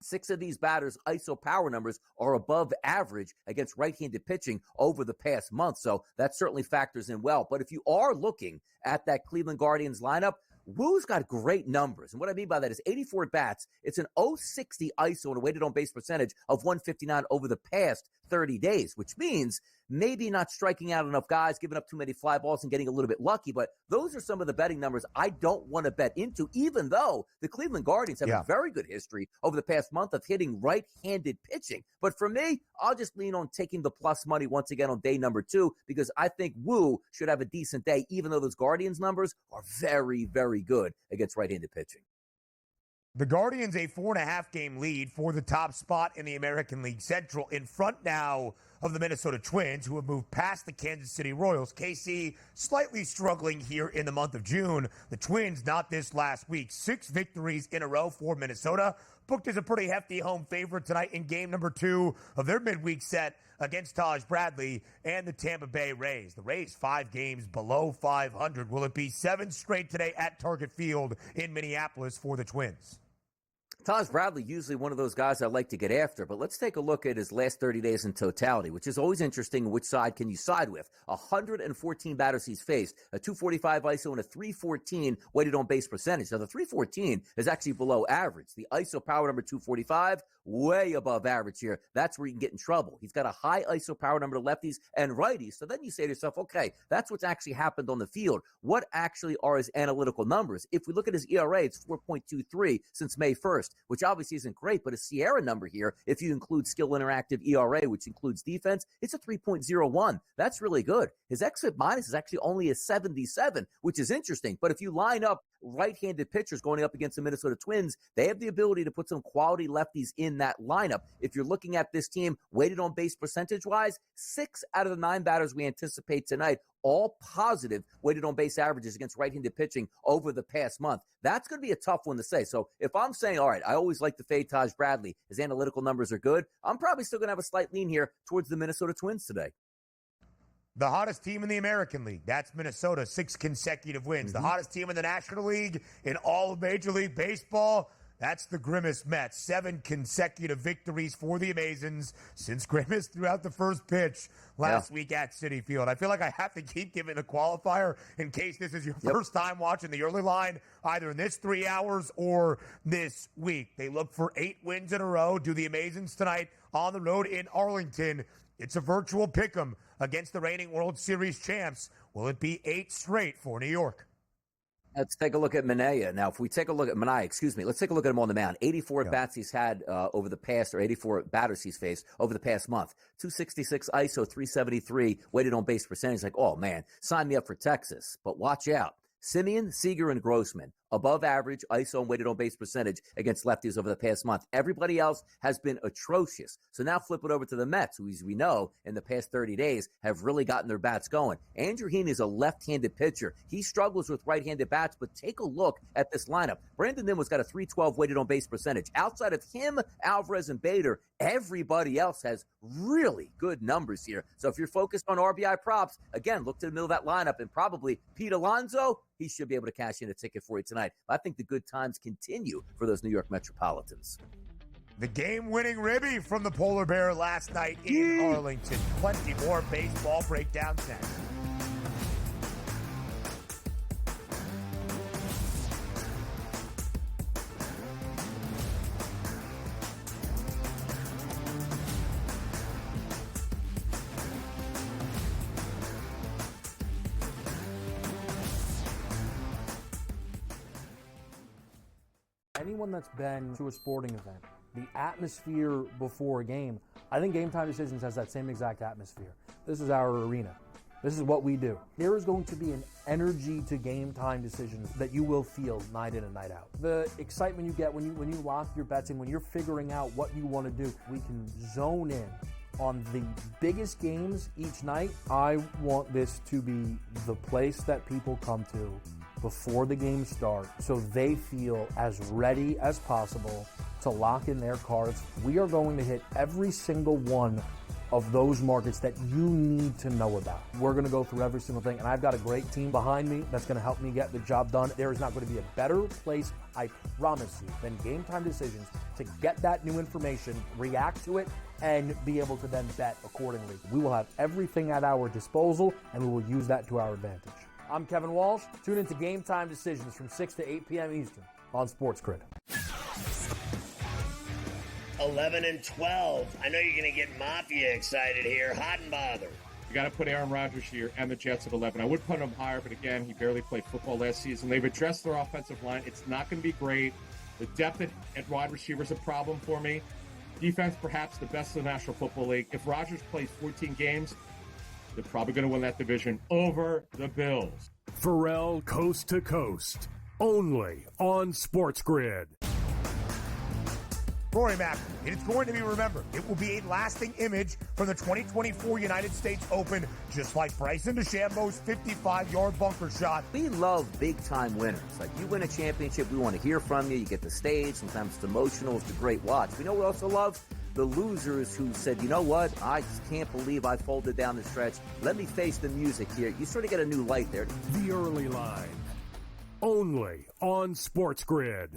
6 of these batters' ISO power numbers are above average against right-handed pitching over the past month. So that certainly factors in well. But if you are looking at that Cleveland Guardians lineup, Wu's got great numbers. And what I mean by that is 84 at-bats. It's an 060 ISO and a weighted on-base percentage of 159 over the past 30 days, which means maybe not striking out enough guys, giving up too many fly balls and getting a little bit lucky. But those are some of the betting numbers I don't want to bet into, even though the Cleveland Guardians have a very good history over the past month of hitting right-handed pitching. But for me, I'll just lean on taking the plus money once again on day number 2 because I think Wu should have a decent day, even though those Guardians numbers are very, very good against right-handed pitching. The Guardians a 4.5-game lead for the top spot in the American League Central, in front now of the Minnesota Twins, who have moved past the Kansas City Royals. KC slightly struggling here in the month of June. The Twins not this last week. 6 victories in a row for Minnesota. Booked as a pretty hefty home favorite tonight in game number 2 of their midweek set against Taj Bradley and the Tampa Bay Rays. The Rays 5 games below 500. Will it be 7 straight today at Target Field in Minneapolis for the Twins? Taj Bradley, usually one of those guys I like to get after, but let's take a look at his last 30 days in totality, which is always interesting. Which side can you side with? 114 batters he's faced, a 245 ISO and a 314 weighted on base percentage. Now, the 314 is actually below average. The ISO power number 245, way above average here. That's where you can get in trouble. He's got a high ISO power number to lefties and righties. So then you say to yourself, okay, that's what's actually happened on the field. What actually are his analytical numbers? If we look at his ERA, it's 4.23 since May 1st. which obviously isn't great, but his Sierra number here, if you include skill interactive ERA, which includes defense, it's a 3.01. That's really good. His exit minus is actually only a 77, which is interesting. But if you line up right-handed pitchers going up against the Minnesota Twins, they have the ability to put some quality lefties in that lineup. If you're looking at this team weighted on base percentage-wise, 6 out of the 9 batters we anticipate tonight, all positive weighted on base averages against right-handed pitching over the past month. That's going to be a tough one to say. So if I'm saying, all right, I always like the fade Taj Bradley, his analytical numbers are good, I'm probably still going to have a slight lean here towards the Minnesota Twins today. The hottest team in the American League, that's Minnesota, 6 consecutive wins. The hottest team in the National League in all of Major League Baseball, that's the Grimace Mets. 7 consecutive victories for the Amazons since Grimace threw out the first pitch last week at Citi Field. I feel like I have to keep giving the qualifier in case this is your first time watching the early line, either in this 3 hours or this week. They look for 8 wins in a row. Do the Amazons tonight on the road in Arlington. It's a virtual pick'em against the reigning World Series champs. Will it be 8 straight for New York? Let's take a look at Manaea. Now, if we take a look at Manaea, let's take a look at him on the mound. 84 at-bats he's had over the past, or 84 batters he's faced over the past month. 266 ISO, 373 weighted on base percentage. Like, oh, man, sign me up for Texas. But watch out. Simeon, Seager, and Grossman, above average ISO and weighted on base percentage against lefties over the past month. Everybody else has been atrocious. So now flip it over to the Mets, who, as we know, in the past 30 days have really gotten their bats going. Andrew Heaney is a left-handed pitcher. He struggles with right-handed bats, but take a look at this lineup. Brandon Nimmo's got a 312 weighted on base percentage. Outside of him, Alvarez, and Bader, everybody else has really good numbers here. So if you're focused on RBI props, again, look to the middle of that lineup, and probably Pete Alonso, he should be able to cash in a ticket for you tonight. I think the good times continue for those New York Metropolitans. The game-winning ribby from the Polar Bear last night in Arlington. Plenty more baseball breakdowns next. Anyone that's been to a sporting event, the atmosphere before a game, I think Game Time Decisions has that same exact atmosphere. This is our arena. This is what we do. There is going to be an energy to Game Time Decisions that you will feel night in and night out. The excitement you get when you lock your bets in, when you're figuring out what you want to do, we can zone in on the biggest games each night. I want this to be the place that people come to before the games start so they feel as ready as possible to lock in their cards. We are going to hit every single one of those markets that you need to know about. We're going to go through every single thing, and I've got a great team behind me that's going to help me get the job done. There is not going to be a better place, I promise you, than Game Time Decisions to get that new information, react to it, and be able to then bet accordingly. We will have everything at our disposal, and we will use that to our advantage. I'm Kevin Walsh. Tune into Game Time Decisions from 6 to 8 p.m. Eastern on SportsGrid. 11 and 12. I know you're going to get Mafia excited here. Hot and bothered. You got to put Aaron Rodgers here and the Jets at 11. I would put him higher, but again, he barely played football last season. They've addressed their offensive line. It's not going to be great. The depth at wide receiver is a problem for me. Defense, perhaps the best in the National Football League. If Rodgers plays 14 games, they're probably going to win that division over the Bills. Pharrell Coast to Coast, only on SportsGrid. Rory Mack, it's going to be remembered. It will be a lasting image from the 2024 United States Open, just like Bryson DeChambeau's 55-yard bunker shot. We love big-time winners. Like, you win a championship, we want to hear from you. You get the stage. Sometimes it's emotional. It's a great watch. We know we also love the losers who said, you know what, I just can't believe I folded down the stretch. Let me face the music here. You sort of get a new light there. The Early Line, only on SportsGrid.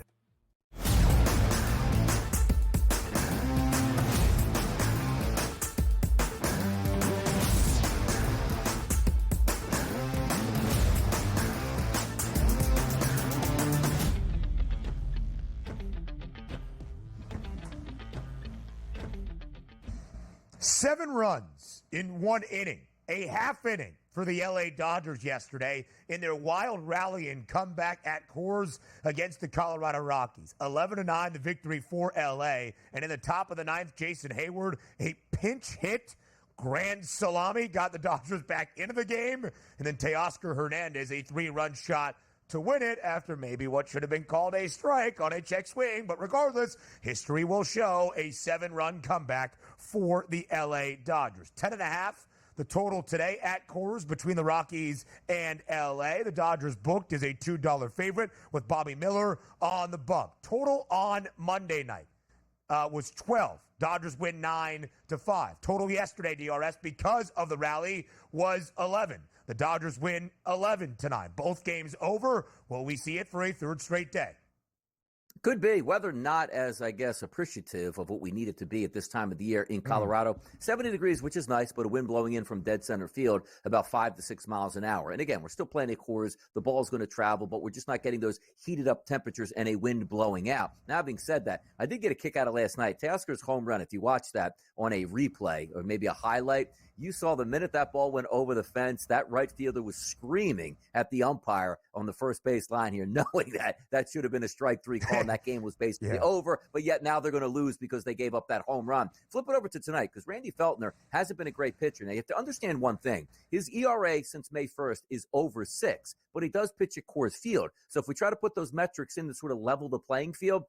Seven runs in one inning a half inning for the LA Dodgers yesterday in their wild rally and comeback at Coors against the Colorado Rockies. 11-9, the victory for LA. And in the top of the ninth, Jason Hayward, a pinch hit grand salami, got the Dodgers back into the game. And then Teoscar Hernandez, a 3-run shot to win it after maybe what should have been called a strike on a check swing. But regardless, history will show a 7-run comeback for the LA Dodgers. 10.5. The total today at Coors between the Rockies and L.A. The Dodgers booked as a $2 favorite with Bobby Miller on the bump. Total on Monday night was 12. Dodgers win 9-5. Total yesterday, DRS, because of the rally, was 11. The Dodgers win 11-9. Both games over. Will we see it for a third straight day? Could be. Weather not as, I guess, appreciative of what we need it to be at this time of the year in Colorado. 70 degrees, which is nice, but a wind blowing in from dead center field about 5 to 6 miles an hour. And again, we're still playing at Coors. The ball's going to travel, but we're just not getting those heated up temperatures and a wind blowing out. Now, having said that, I did get a kick out of last night. Teoscar's home run, if you watch that on a replay or maybe a highlight, you saw the minute that ball went over the fence, that right fielder was screaming at the umpire on the first base line here, knowing that should have been a strike 3 call, and that game was basically over. But yet now they're going to lose because they gave up that home run. Flip it over to tonight, because Randy Feltner hasn't been a great pitcher. Now, you have to understand one thing. His ERA since May 1st is over 6, but he does pitch at Coors Field. So if we try to put those metrics in to sort of level the playing field,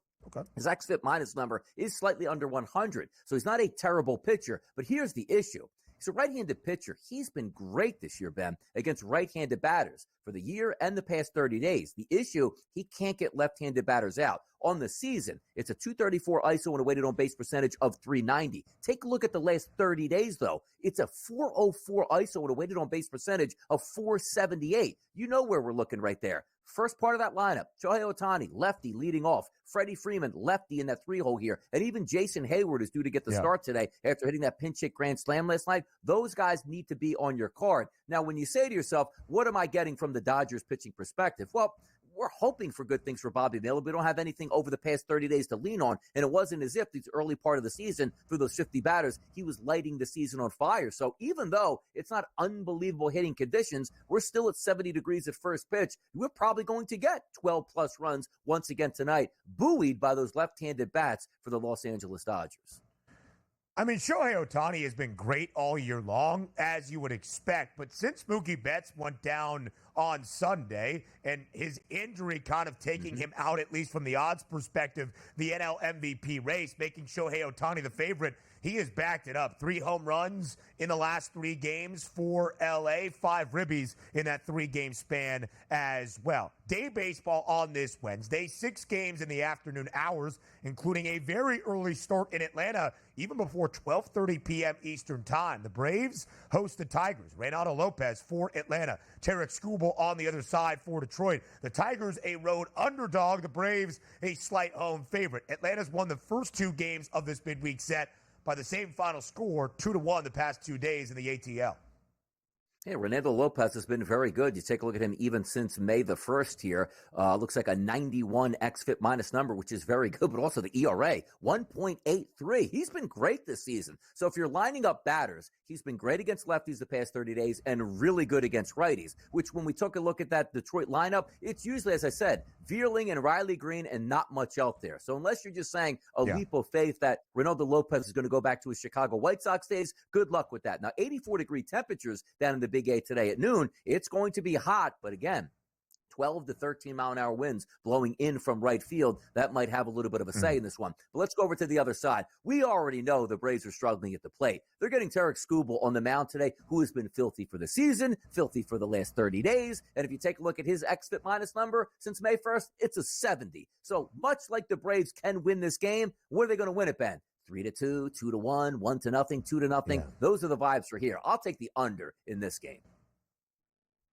his xFIP minus number is slightly under 100. So he's not a terrible pitcher, but here's the issue. He's a right-handed pitcher. He's been great this year, Ben, against right-handed batters for the year and the past 30 days. The issue, he can't get left-handed batters out. On the season, it's a 234 ISO and a weighted on-base percentage of 390. Take a look at the last 30 days, though. It's a 404 ISO and a weighted on-base percentage of 478. You know where we're looking right there. First part of that lineup, Shohei Ohtani, lefty, leading off. Freddie Freeman, lefty in that 3-hole here. And even Jason Hayward is due to get the start today after hitting that pinch hit grand slam last night. Those guys need to be on your card. Now, when you say to yourself, what am I getting from the Dodgers pitching perspective? Well, we're hoping for good things for Bobby Miller. We don't have anything over the past 30 days to lean on, and it wasn't as if these early part of the season, through those 50 batters, he was lighting the season on fire. So even though it's not unbelievable hitting conditions, we're still at 70 degrees at first pitch. We're probably going to get 12-plus runs once again tonight, buoyed by those left-handed bats for the Los Angeles Dodgers. I mean, Shohei Ohtani has been great all year long, as you would expect. But since Mookie Betts went down on Sunday and his injury kind of taking him out, at least from the odds perspective, the NL MVP race, making Shohei Ohtani the favorite, he has backed it up. 3 home runs in the last 3 games for L.A., 5 ribbies in that 3-game span as well. Day baseball on this Wednesday, 6 games in the afternoon hours, including a very early start in Atlanta, even before 12:30 p.m. Eastern Time. The Braves host the Tigers. Reynaldo Lopez for Atlanta. Tarek Skubal on the other side for Detroit. The Tigers a road underdog. The Braves a slight home favorite. Atlanta's won the first 2 games of this midweek set by the same final score, 2-1 the past 2 days in the ATL. Yeah, Reynaldo Lopez has been very good. You take a look at him even since May the 1st here. Looks like a 91 xFIP minus number, which is very good, but also the ERA, 1.83. He's been great this season. So if you're lining up batters, he's been great against lefties the past 30 days and really good against righties, which when we took a look at that Detroit lineup, it's usually, as I said, Vierling and Riley Green and not much out there. So unless you're just saying a leap of faith that Reynaldo Lopez is going to go back to his Chicago White Sox days, good luck with that. Now, 84-degree temperatures down in the Big A today at noon. It's going to be hot, but again, 12 to 13 mile an hour winds blowing in from right field. That might have a little bit of a say in this one. But let's go over to the other side. We already know the Braves are struggling at the plate. They're getting Tarek Skubal on the mound today, who has been filthy for the season, filthy for the last 30 days. And if you take a look at his xFIP minus number since May 1st, it's a 70. So much like the Braves can win this game, what are they going to win it, Ben? 3-2, 2-1, 1-0, 2-0. Yeah. Those are the vibes for here. I'll take the under in this game.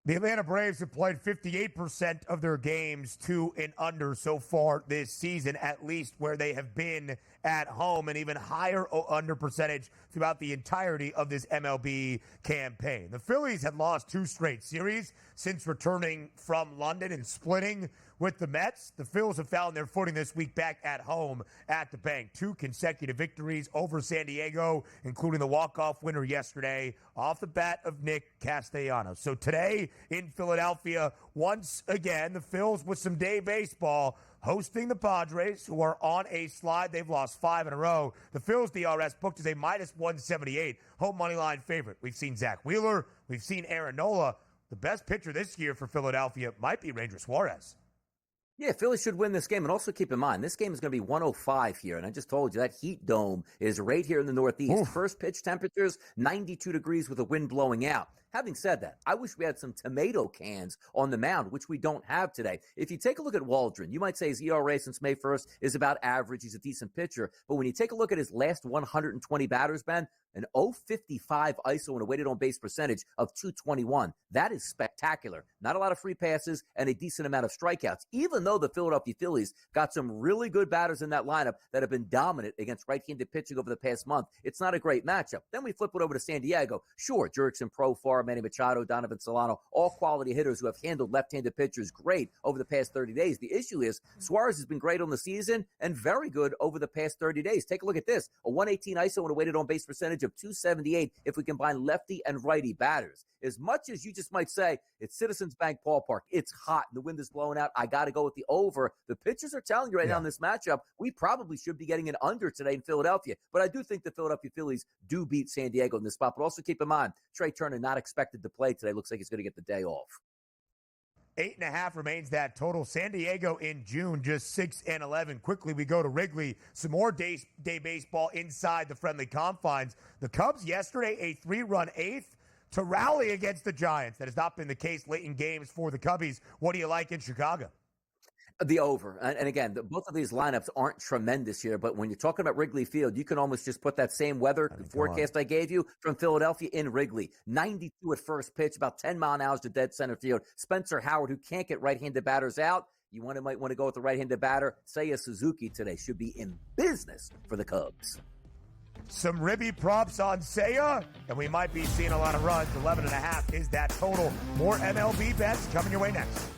The Atlanta Braves have played 58% of their games to and under so far this season, at least where they have been at home, and even higher under percentage throughout the entirety of this MLB campaign. The Phillies had lost 2 straight series since returning from London and splitting with the Mets. The Phils have found their footing this week back at home at the bank. 2 consecutive victories over San Diego, including the walk-off winner yesterday off the bat of Nick Castellanos. So today in Philadelphia, once again, the Phils with some day baseball hosting the Padres, who are on a slide. They've lost 5 in a row. The Phils DRS booked as a -178 home money line favorite. We've seen Zach Wheeler. We've seen Aaron Nola. The best pitcher this year for Philadelphia might be Ranger Suarez. Yeah, Philly should win this game. And also keep in mind, this game is going to be 105 here. And I just told you that heat dome is right here in the Northeast. Oof. First pitch temperatures, 92 degrees with the wind blowing out. Having said that, I wish we had some tomato cans on the mound, which we don't have today. If you take a look at Waldron, you might say his ERA since May 1st is about average. He's a decent pitcher. But when you take a look at his last 120 batters, Ben, an 0.55 ISO and a weighted on base percentage of 221. That is spectacular. Not a lot of free passes and a decent amount of strikeouts, even though the Philadelphia Phillies got some really good batters in that lineup that have been dominant against right-handed pitching over the past month. It's not a great matchup. Then we flip it over to San Diego. Sure, Jurickson, Profar, Manny Machado, Donovan Solano, all quality hitters who have handled left-handed pitchers great over the past 30 days. The issue is Suarez has been great on the season and very good over the past 30 days. Take a look at this. A 118 ISO and a weighted on base percentage of 278 if we combine lefty and righty batters. As much as you just might say, it's Citizens Bank Ballpark, it's hot, and the wind is blowing out, I got to go with the over. The pitchers are telling you right now in this matchup, we probably should be getting an under today in Philadelphia. But I do think the Philadelphia Phillies do beat San Diego in this spot. But also keep in mind, Trey Turner not expected to play today. Looks like he's going to get the day off. 8.5 remains that total. San Diego in June, just 6-11. Quickly, we go to Wrigley. Some more day baseball inside the friendly confines. The Cubs yesterday, a 3-run eighth to rally against the Giants. That has not been the case late in games for the Cubbies. What do you like in Chicago? The over. And again, both of these lineups aren't tremendous here, but when you're talking about Wrigley Field, you can almost just put that same weather forecast I gave you from Philadelphia in Wrigley. 92 at first pitch, about 10 mile an hour to dead center field. Spencer Howard, who can't get right-handed batters out. You might want to go with the right-handed batter. Seiya Suzuki today should be in business for the Cubs. Some ribby props on Seiya, and we might be seeing a lot of runs. 11.5 is that total. More MLB bets coming your way next.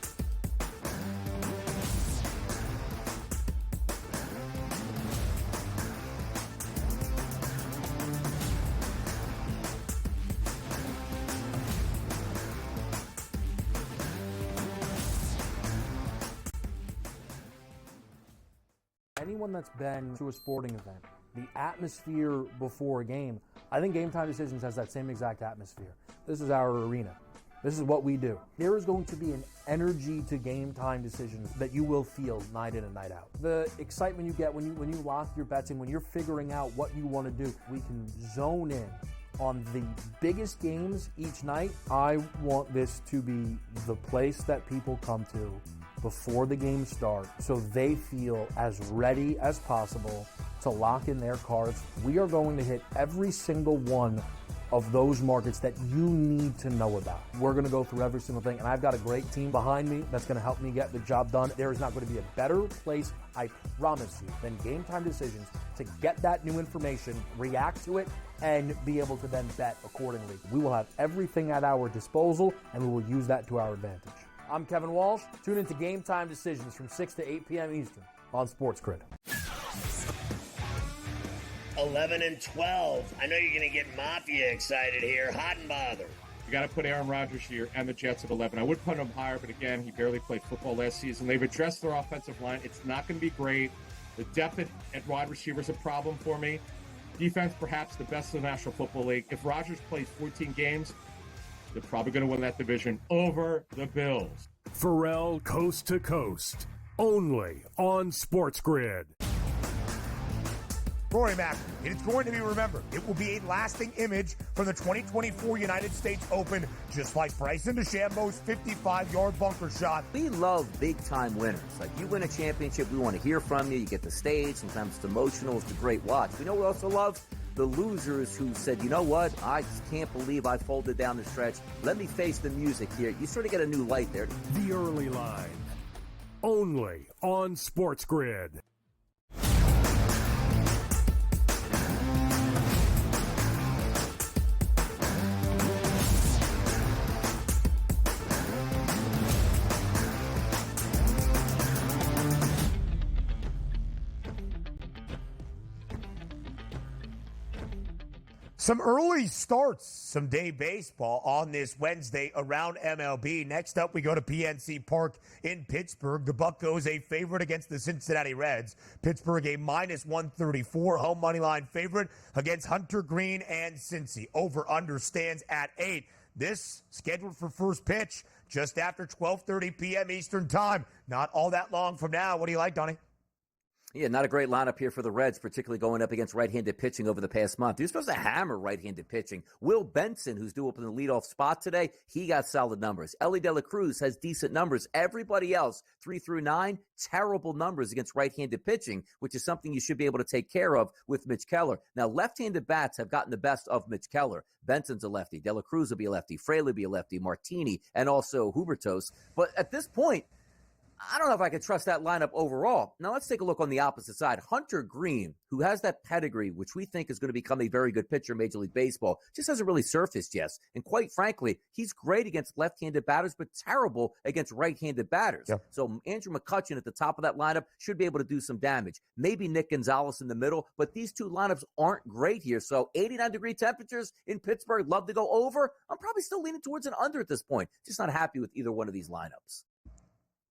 Anyone that's been to a sporting event, the atmosphere before a game, I think Game Time Decisions has that same exact atmosphere. This is our arena. This is what we do. There is going to be an energy to Game Time Decisions that you will feel night in and night out. The excitement you get when you lock your bets in, when you're figuring out what you want to do, we can zone in on the biggest games each night. I want this to be the place that people come to before the game starts so they feel as ready as possible to lock in their cards. We are going to hit every single one of those markets that you need to know about. We're going to go through every single thing, and I've got a great team behind me that's going to help me get the job done. There is not going to be a better place, I promise you, than Game Time Decisions to get that new information, react to it, and be able to then bet accordingly. We will have everything at our disposal, and we will use that to our advantage. I'm Kevin Walsh. Tune into Game Time Decisions from 6 to 8 p.m. Eastern on SportsGrid. 11 and 12. I know you're going to get Mafia excited here. Hot and bothered. You got to put Aaron Rodgers here and the Jets at 11. I would put him higher, but again, he barely played football last season. They've addressed their offensive line. It's not going to be great. The depth at wide receiver is a problem for me. Defense, perhaps the best in the National Football League. If Rodgers plays 14 games, they're probably going to win that division over the Bills. Pharrell Coast to Coast, only on SportsGrid. Rory Mack, it is going to be remembered. It will be a lasting image from the 2024 United States Open, just like Bryson DeChambeau's 55-yard bunker shot. We love big-time winners. Like, you win a championship, we want to hear from you. You get the stage. Sometimes it's emotional. It's a great watch. We know we also love the losers who said, you know what, I just can't believe I folded down the stretch. Let me face the music here. You sort of get a new light there. The Early Line, only on SportsGrid. Some early starts, some day baseball on this Wednesday around MLB. Next up, we go to PNC Park in Pittsburgh. The Buccos a favorite against the Cincinnati Reds. Pittsburgh a -134 home money line favorite against Hunter Green and Cincy. Over/under stands at 8. This scheduled for first pitch just after 12:30 p.m. Eastern time. Not all that long from now. What do you like, Donnie? Yeah, not a great lineup here for the Reds, particularly going up against right-handed pitching over the past month. You're supposed to hammer right-handed pitching. Will Benson, who's due up in the leadoff spot today, he got solid numbers. Ellie De La Cruz has decent numbers. Everybody else, 3 through 9, terrible numbers against right-handed pitching, which is something you should be able to take care of with Mitch Keller. Now, left-handed bats have gotten the best of Mitch Keller. Benson's a lefty. De La Cruz will be a lefty. Fraley will be a lefty. Martini, and also Hubertos. But at this point, I don't know if I can trust that lineup overall. Now, let's take a look on the opposite side. Hunter Green, who has that pedigree, which we think is going to become a very good pitcher in Major League Baseball, just hasn't really surfaced yet. And quite frankly, he's great against left-handed batters, but terrible against right-handed batters. Yep. So Andrew McCutchen at the top of that lineup should be able to do some damage. Maybe Nick Gonzalez in the middle, but these two lineups aren't great here. So 89-degree temperatures in Pittsburgh, love to go over. I'm probably still leaning towards an under at this point. Just not happy with either one of these lineups.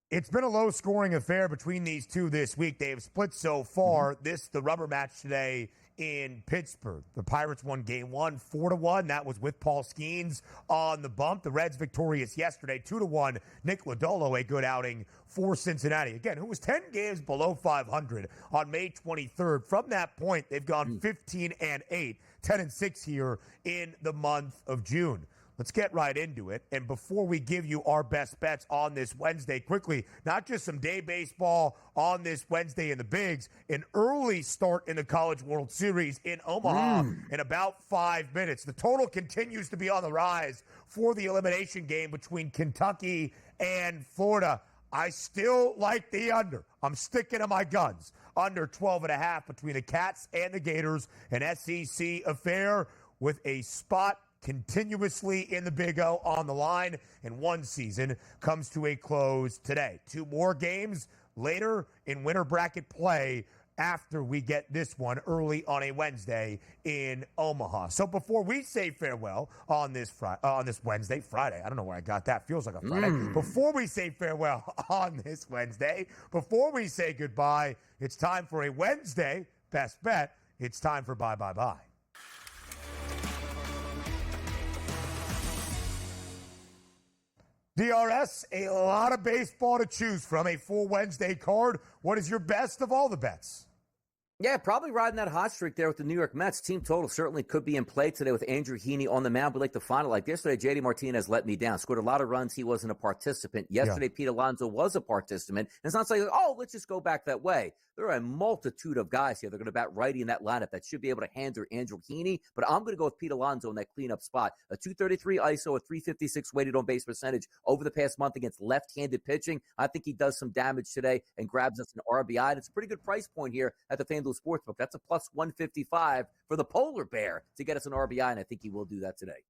It's been a low-scoring affair between these two this week. They have split so far. The rubber match today in Pittsburgh. The Pirates won Game 1, 4-1. That was with Paul Skeens on the bump. The Reds victorious yesterday, 2-1. Nick Lodolo, a good outing for Cincinnati. Again, who was 10 games below 500 on May 23rd. From that point, they've gone 15-8, 10-6 here in the month of June. Let's get right into it. And before we give you our best bets on this Wednesday, quickly, not just some day baseball on this Wednesday in the bigs, an early start in the College World Series in Omaha in about 5 minutes. The total continues to be on the rise for the elimination game between Kentucky and Florida. I still like the under. I'm sticking to my guns. Under 12.5 between the Cats and the Gators, an SEC affair with a spot continuously in the Big O on the line, and one season comes to a close today. 2 more games later in winter bracket play after we get this one early on a Wednesday in Omaha. So before we say farewell on this Friday, I don't know where I got that. Feels like a Friday. Before we say farewell on this Wednesday, before we say goodbye, it's time for a Wednesday best bet. It's time for bye, bye, bye. DRS, a lot of baseball to choose from. A full Wednesday card. What is your best of all the bets? Yeah, probably riding that hot streak there with the New York Mets. Team total certainly could be in play today with Andrew Heaney on the mound. We like the final. Like yesterday, J.D. Martinez let me down. Scored a lot of runs. He wasn't a participant. Yesterday, Pete Alonso was a participant. And it's not saying, let's just go back that way. There are a multitude of guys here that are going to bat righty in that lineup that should be able to handle Andrew Heaney. But I'm going to go with Pete Alonso in that cleanup spot. A 233 ISO, a 356 weighted on base percentage over the past month against left-handed pitching. I think he does some damage today and grabs us an RBI. And it's a pretty good price point here at the FanDuel Sportsbook. That's a plus 155 for the Polar Bear to get us an RBI, and I think he will do that today.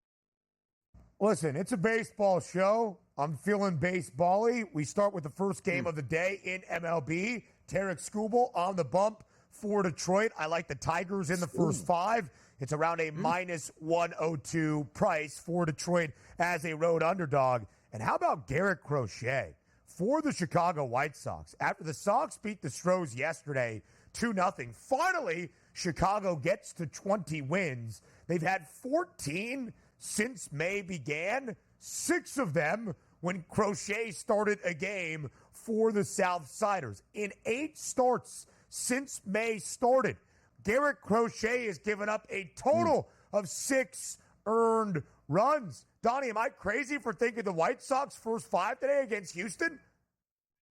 Listen, it's a baseball show. I'm feeling baseball-y. We start with the first game of the day in MLB. Tarek Skubal on the bump for Detroit. I like the Tigers in the first 5. It's around a minus 102 price for Detroit as a road underdog. And how about Garrett Crochet for the Chicago White Sox? After the Sox beat the Stros yesterday 2-0, finally Chicago gets to 20 wins. They've had 14 since May began, 6 of them when Crochet started a game for the Southsiders. In 8 starts since May started, Garrett Crochet has given up a total of 6 earned runs. Donnie, am I crazy for thinking the White Sox first 5 today against Houston?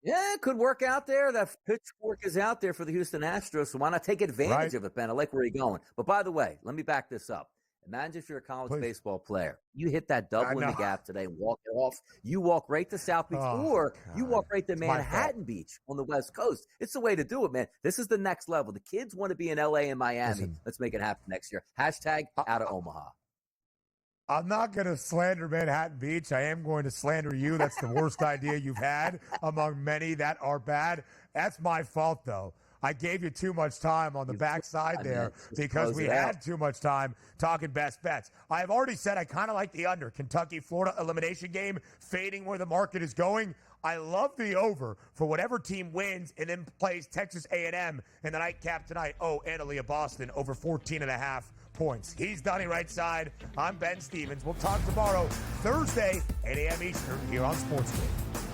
Yeah, it could work out there. That pitchfork is out there for the Houston Astros, so why not take advantage of it, Ben? I like where you're going. But by the way, let me back this up. Imagine if you're a college baseball player. You hit that double in the gap today and walk it off. You walk right to South Beach, you walk right to Manhattan Beach on the West Coast. It's the way to do it, man. This is the next level. The kids want to be in L.A. and Miami. Let's make it happen next year. Hashtag out of Omaha. I'm not going to slander Manhattan Beach. I am going to slander you. That's the worst idea you've had among many that are bad. That's my fault, though. I gave you too much time on the backside there because we had too much time talking best bets. I've already said I kind of like the under. Kentucky-Florida elimination game, fading where the market is going. I love the over for whatever team wins and then plays Texas A&M in the nightcap tonight. Oh, Analia Boston over 14.5 points. He's Donnie right side. I'm Ben Stevens. We'll talk tomorrow, Thursday, 8 a.m. Eastern, here on SportsGrid.